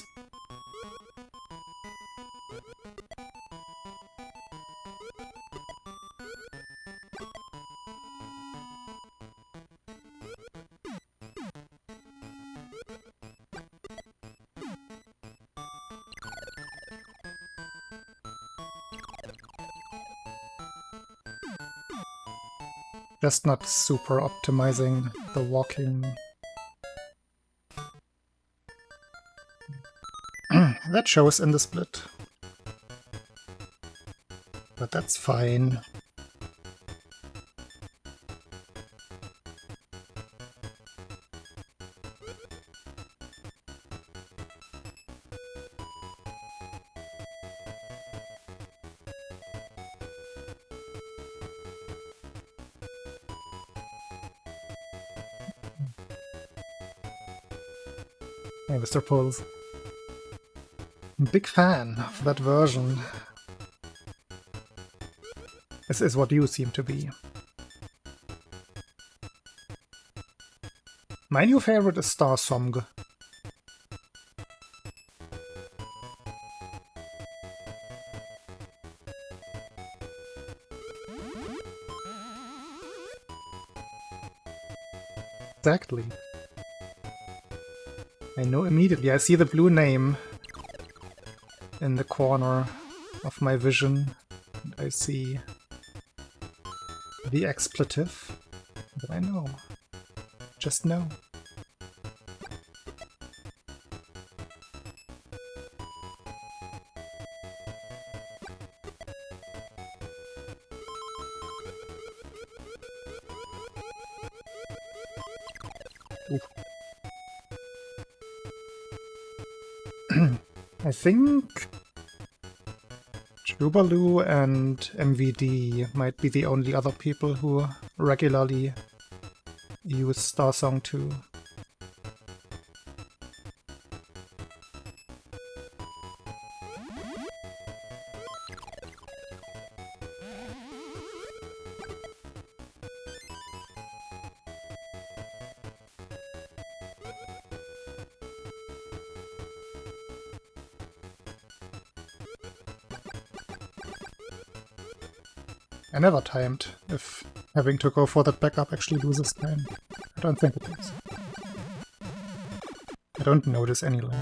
Just not super optimizing the walking. That shows in the split. But that's fine. Hey, Mr. Pulse. Big fan of that version. This is what you seem to be. My new favorite is Star Song. Exactly. I know immediately. I see the blue name in the corner of my vision. And I see the expletive. But I know. Just know. Oof. I think Jubalu and MVD might be the only other people who regularly use Star Song 2. I never timed if having to go for that backup actually loses time. I don't think it does. I don't notice any lag.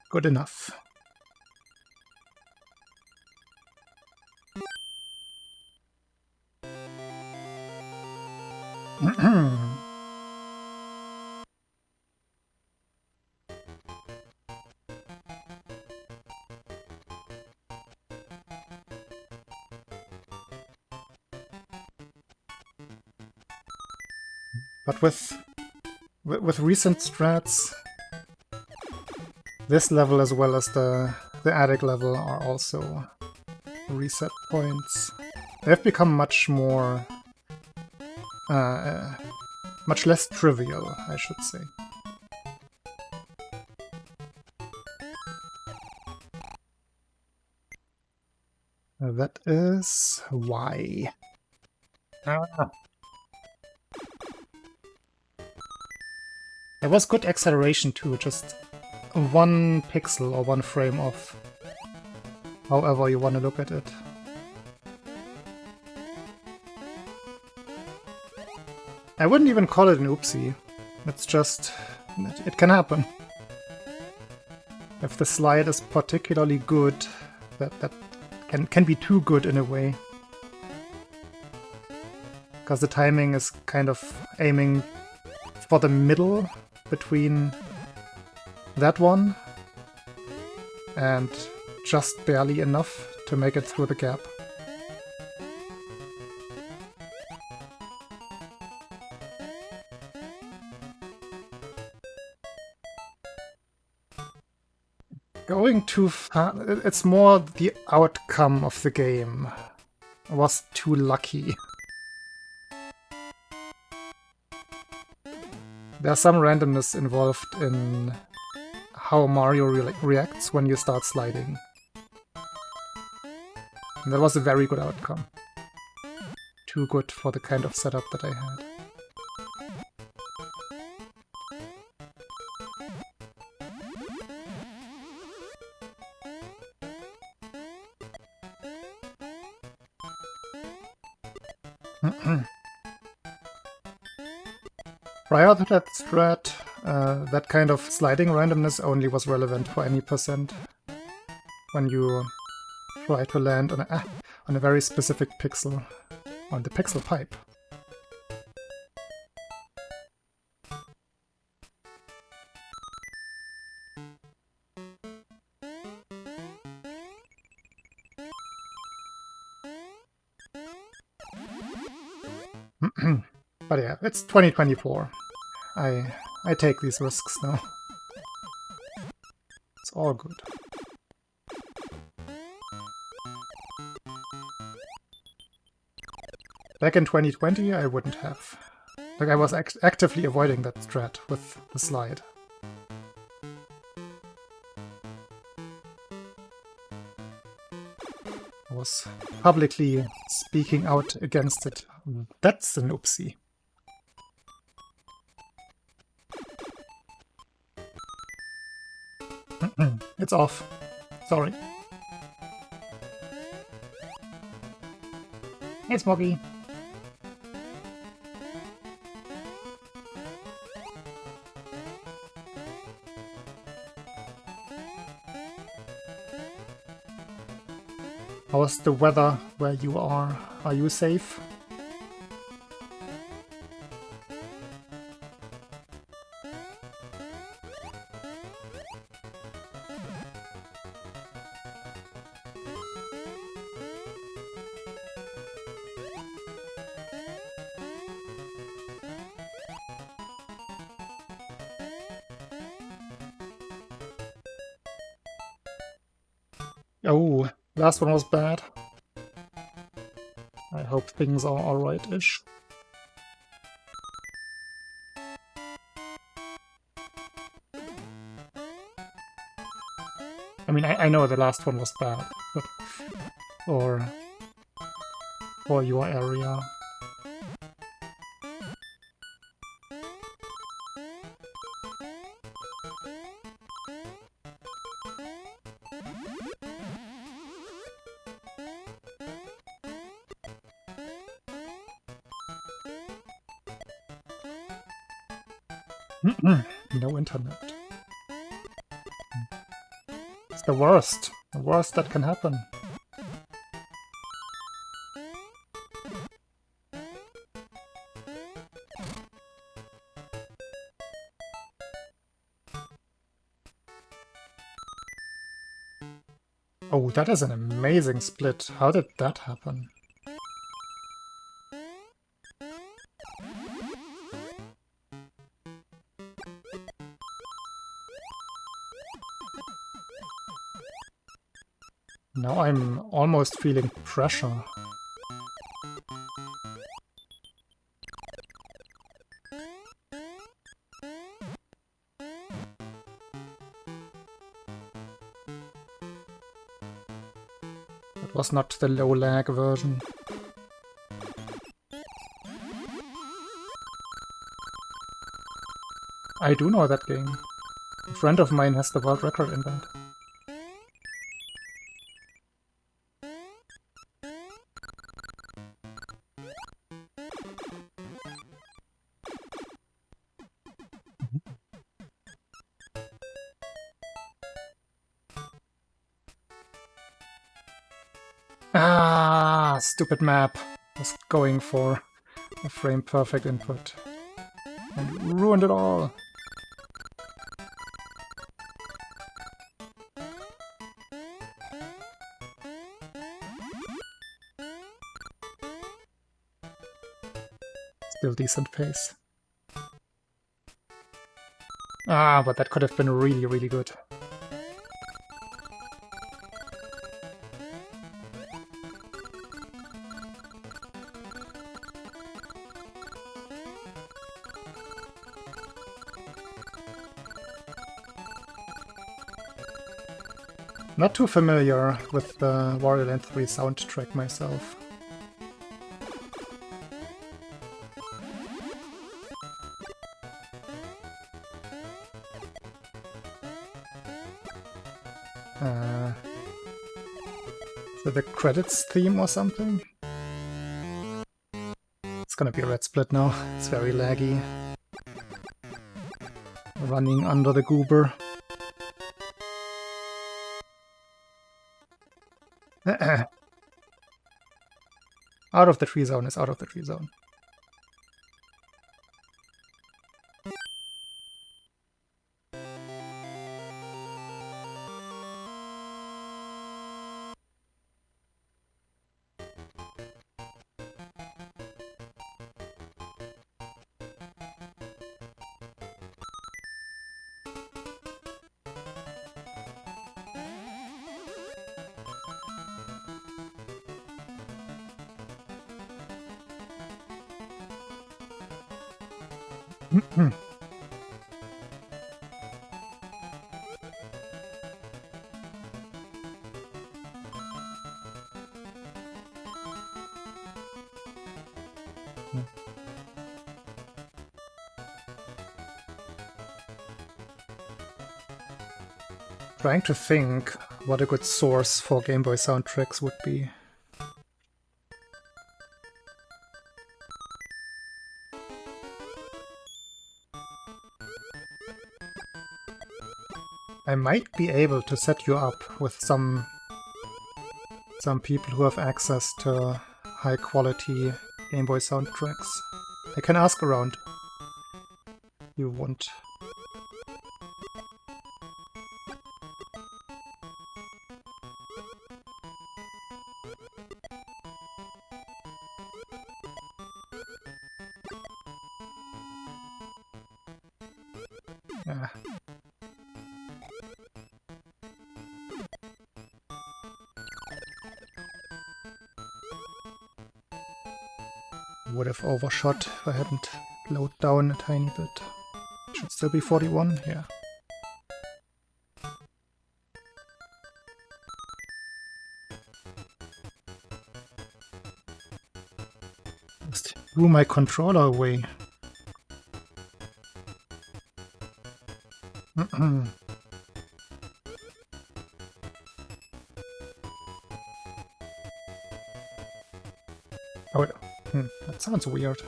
Good enough. But with recent strats, this level as well as the attic level are also reset points. They've become much more much less trivial, I should say. That is why. There was good acceleration too, just 1 pixel or 1 frame off. However you want to look at it. I wouldn't even call it an oopsie. It's just... it can happen. If the slide is particularly good, that can be too good in a way. Because the timing is kind of aiming for the middle between that one and just barely enough to make it through the gap. Going too far, it's more the outcome of the game. I was too lucky. There's some randomness involved in how Mario reacts when you start sliding. And that was a very good outcome. Too good for the kind of setup that I had. Prior to that strat, that kind of sliding randomness only was relevant for any percent. When you try to land on a very specific pixel, on the pixel pipe. But yeah, it's 2024. I take these risks now. It's all good. Back in 2020, I wouldn't have. Like, I was actively avoiding that strat with the slide. I was publicly speaking out against it. That's an oopsie. It's off. Sorry. Hey, Smoggy. How's the weather where you are? Are you safe? Oh, last one was bad. I hope things are alright-ish. I mean, I know the last one was bad, but for your area. No internet. It's the worst that can happen. Oh, that is an amazing split. How did that happen? Now I'm almost feeling pressure. That was not the low lag version. I do know that game. A friend of mine has the world record in that. Ah, stupid map. Was going for a frame perfect input and ruined it all. Still decent pace. Ah, but that could have been really, really good. Not too familiar with the Wario Land 3 soundtrack myself. Is it the credits theme or something? It's gonna be a red split now. It's very laggy. Running under the goober. Out of the tree zone is out of the tree zone. Trying to think what a good source for Game Boy soundtracks would be. I might be able to set you up with some people who have access to high quality Game Boy soundtracks. I can ask around. You want. Yeah. Would have overshot if I hadn't slowed down a tiny bit. Should still be 41, yeah. Just threw my controller away. Oh, that sounds weird.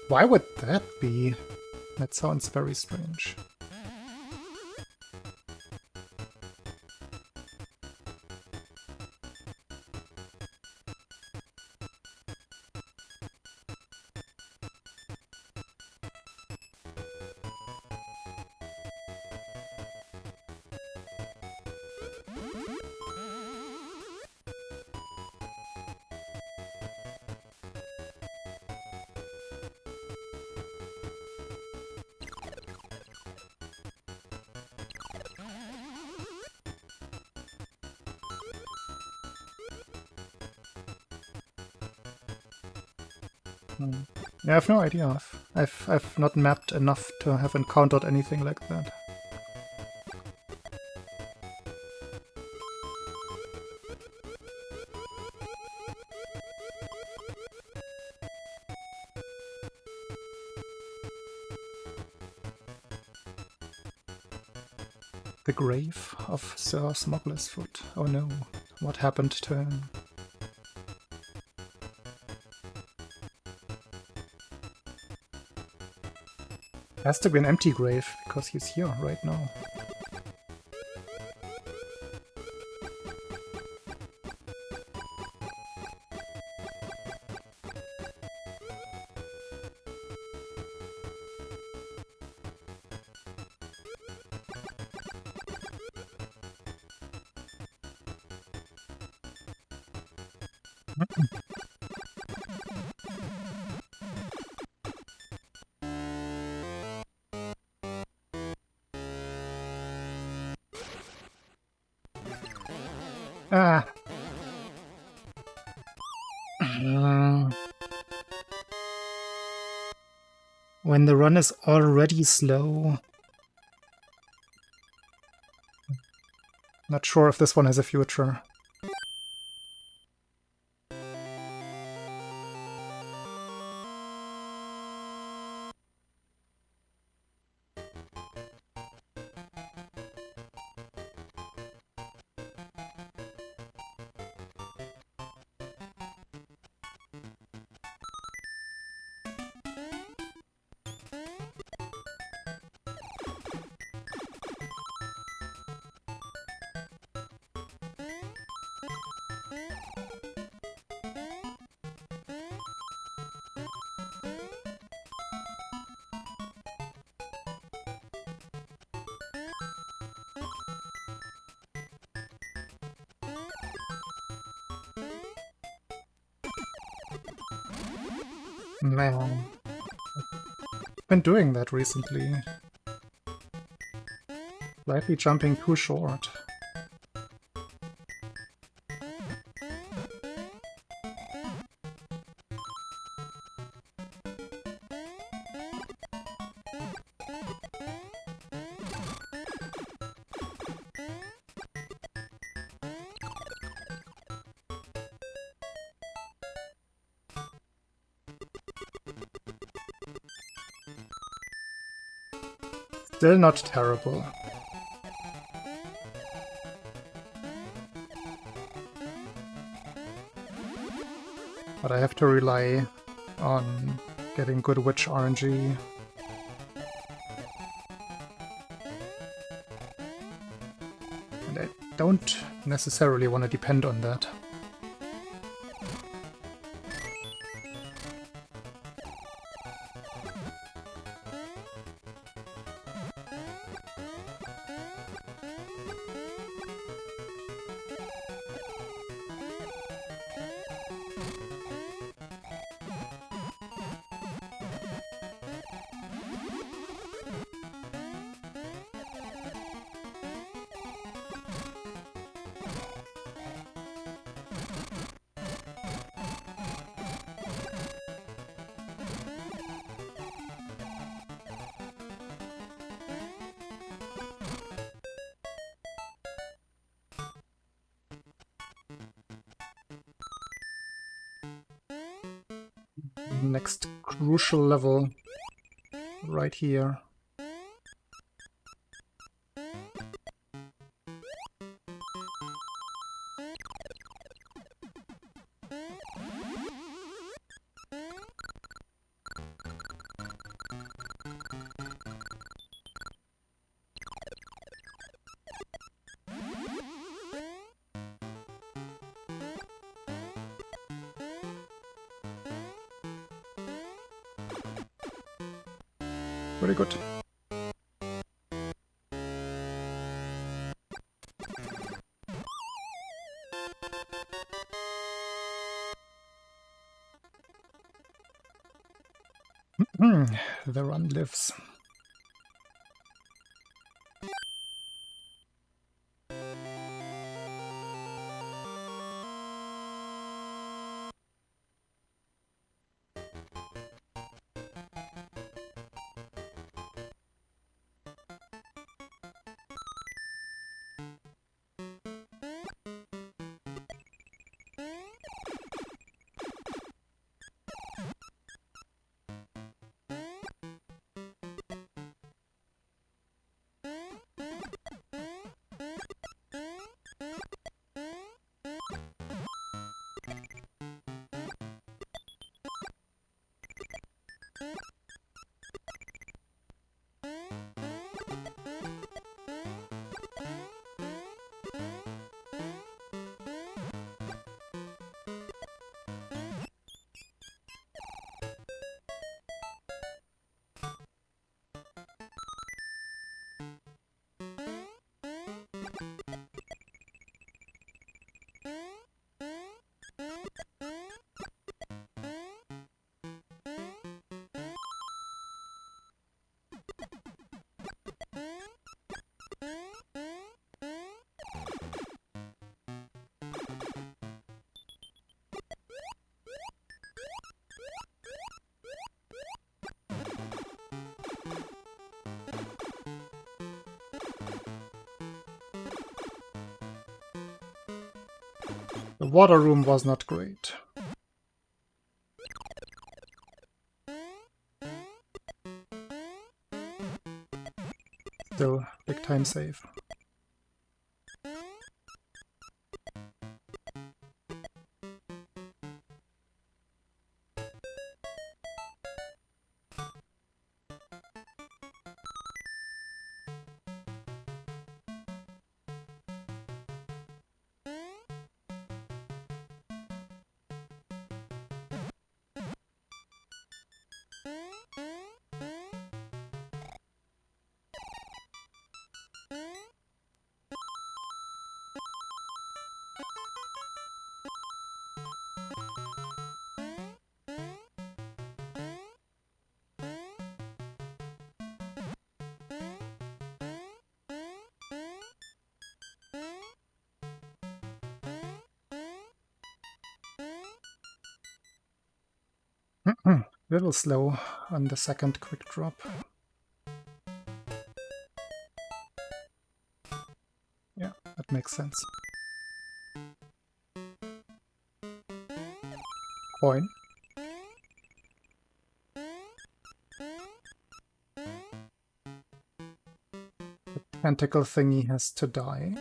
Why would that be? That sounds very strange. Yeah, I have no idea. I've not mapped enough to have encountered anything like that. The grave of Sir Smuggler's Foot. Oh no, what happened to him? Has to be an empty grave, because he's here right now. Ah. When the run is already slow. Not sure if this one has a future. Man, I've been doing that recently. Slightly jumping too short. Still not terrible. But I have to rely on getting good witch RNG. And I don't necessarily want to depend on that. Next crucial level right here. Very good. The run lives. The water room was not great. Still, big time save. Little slow on the second quick drop. Yeah, that makes sense. Coin. The tentacle thingy has to die.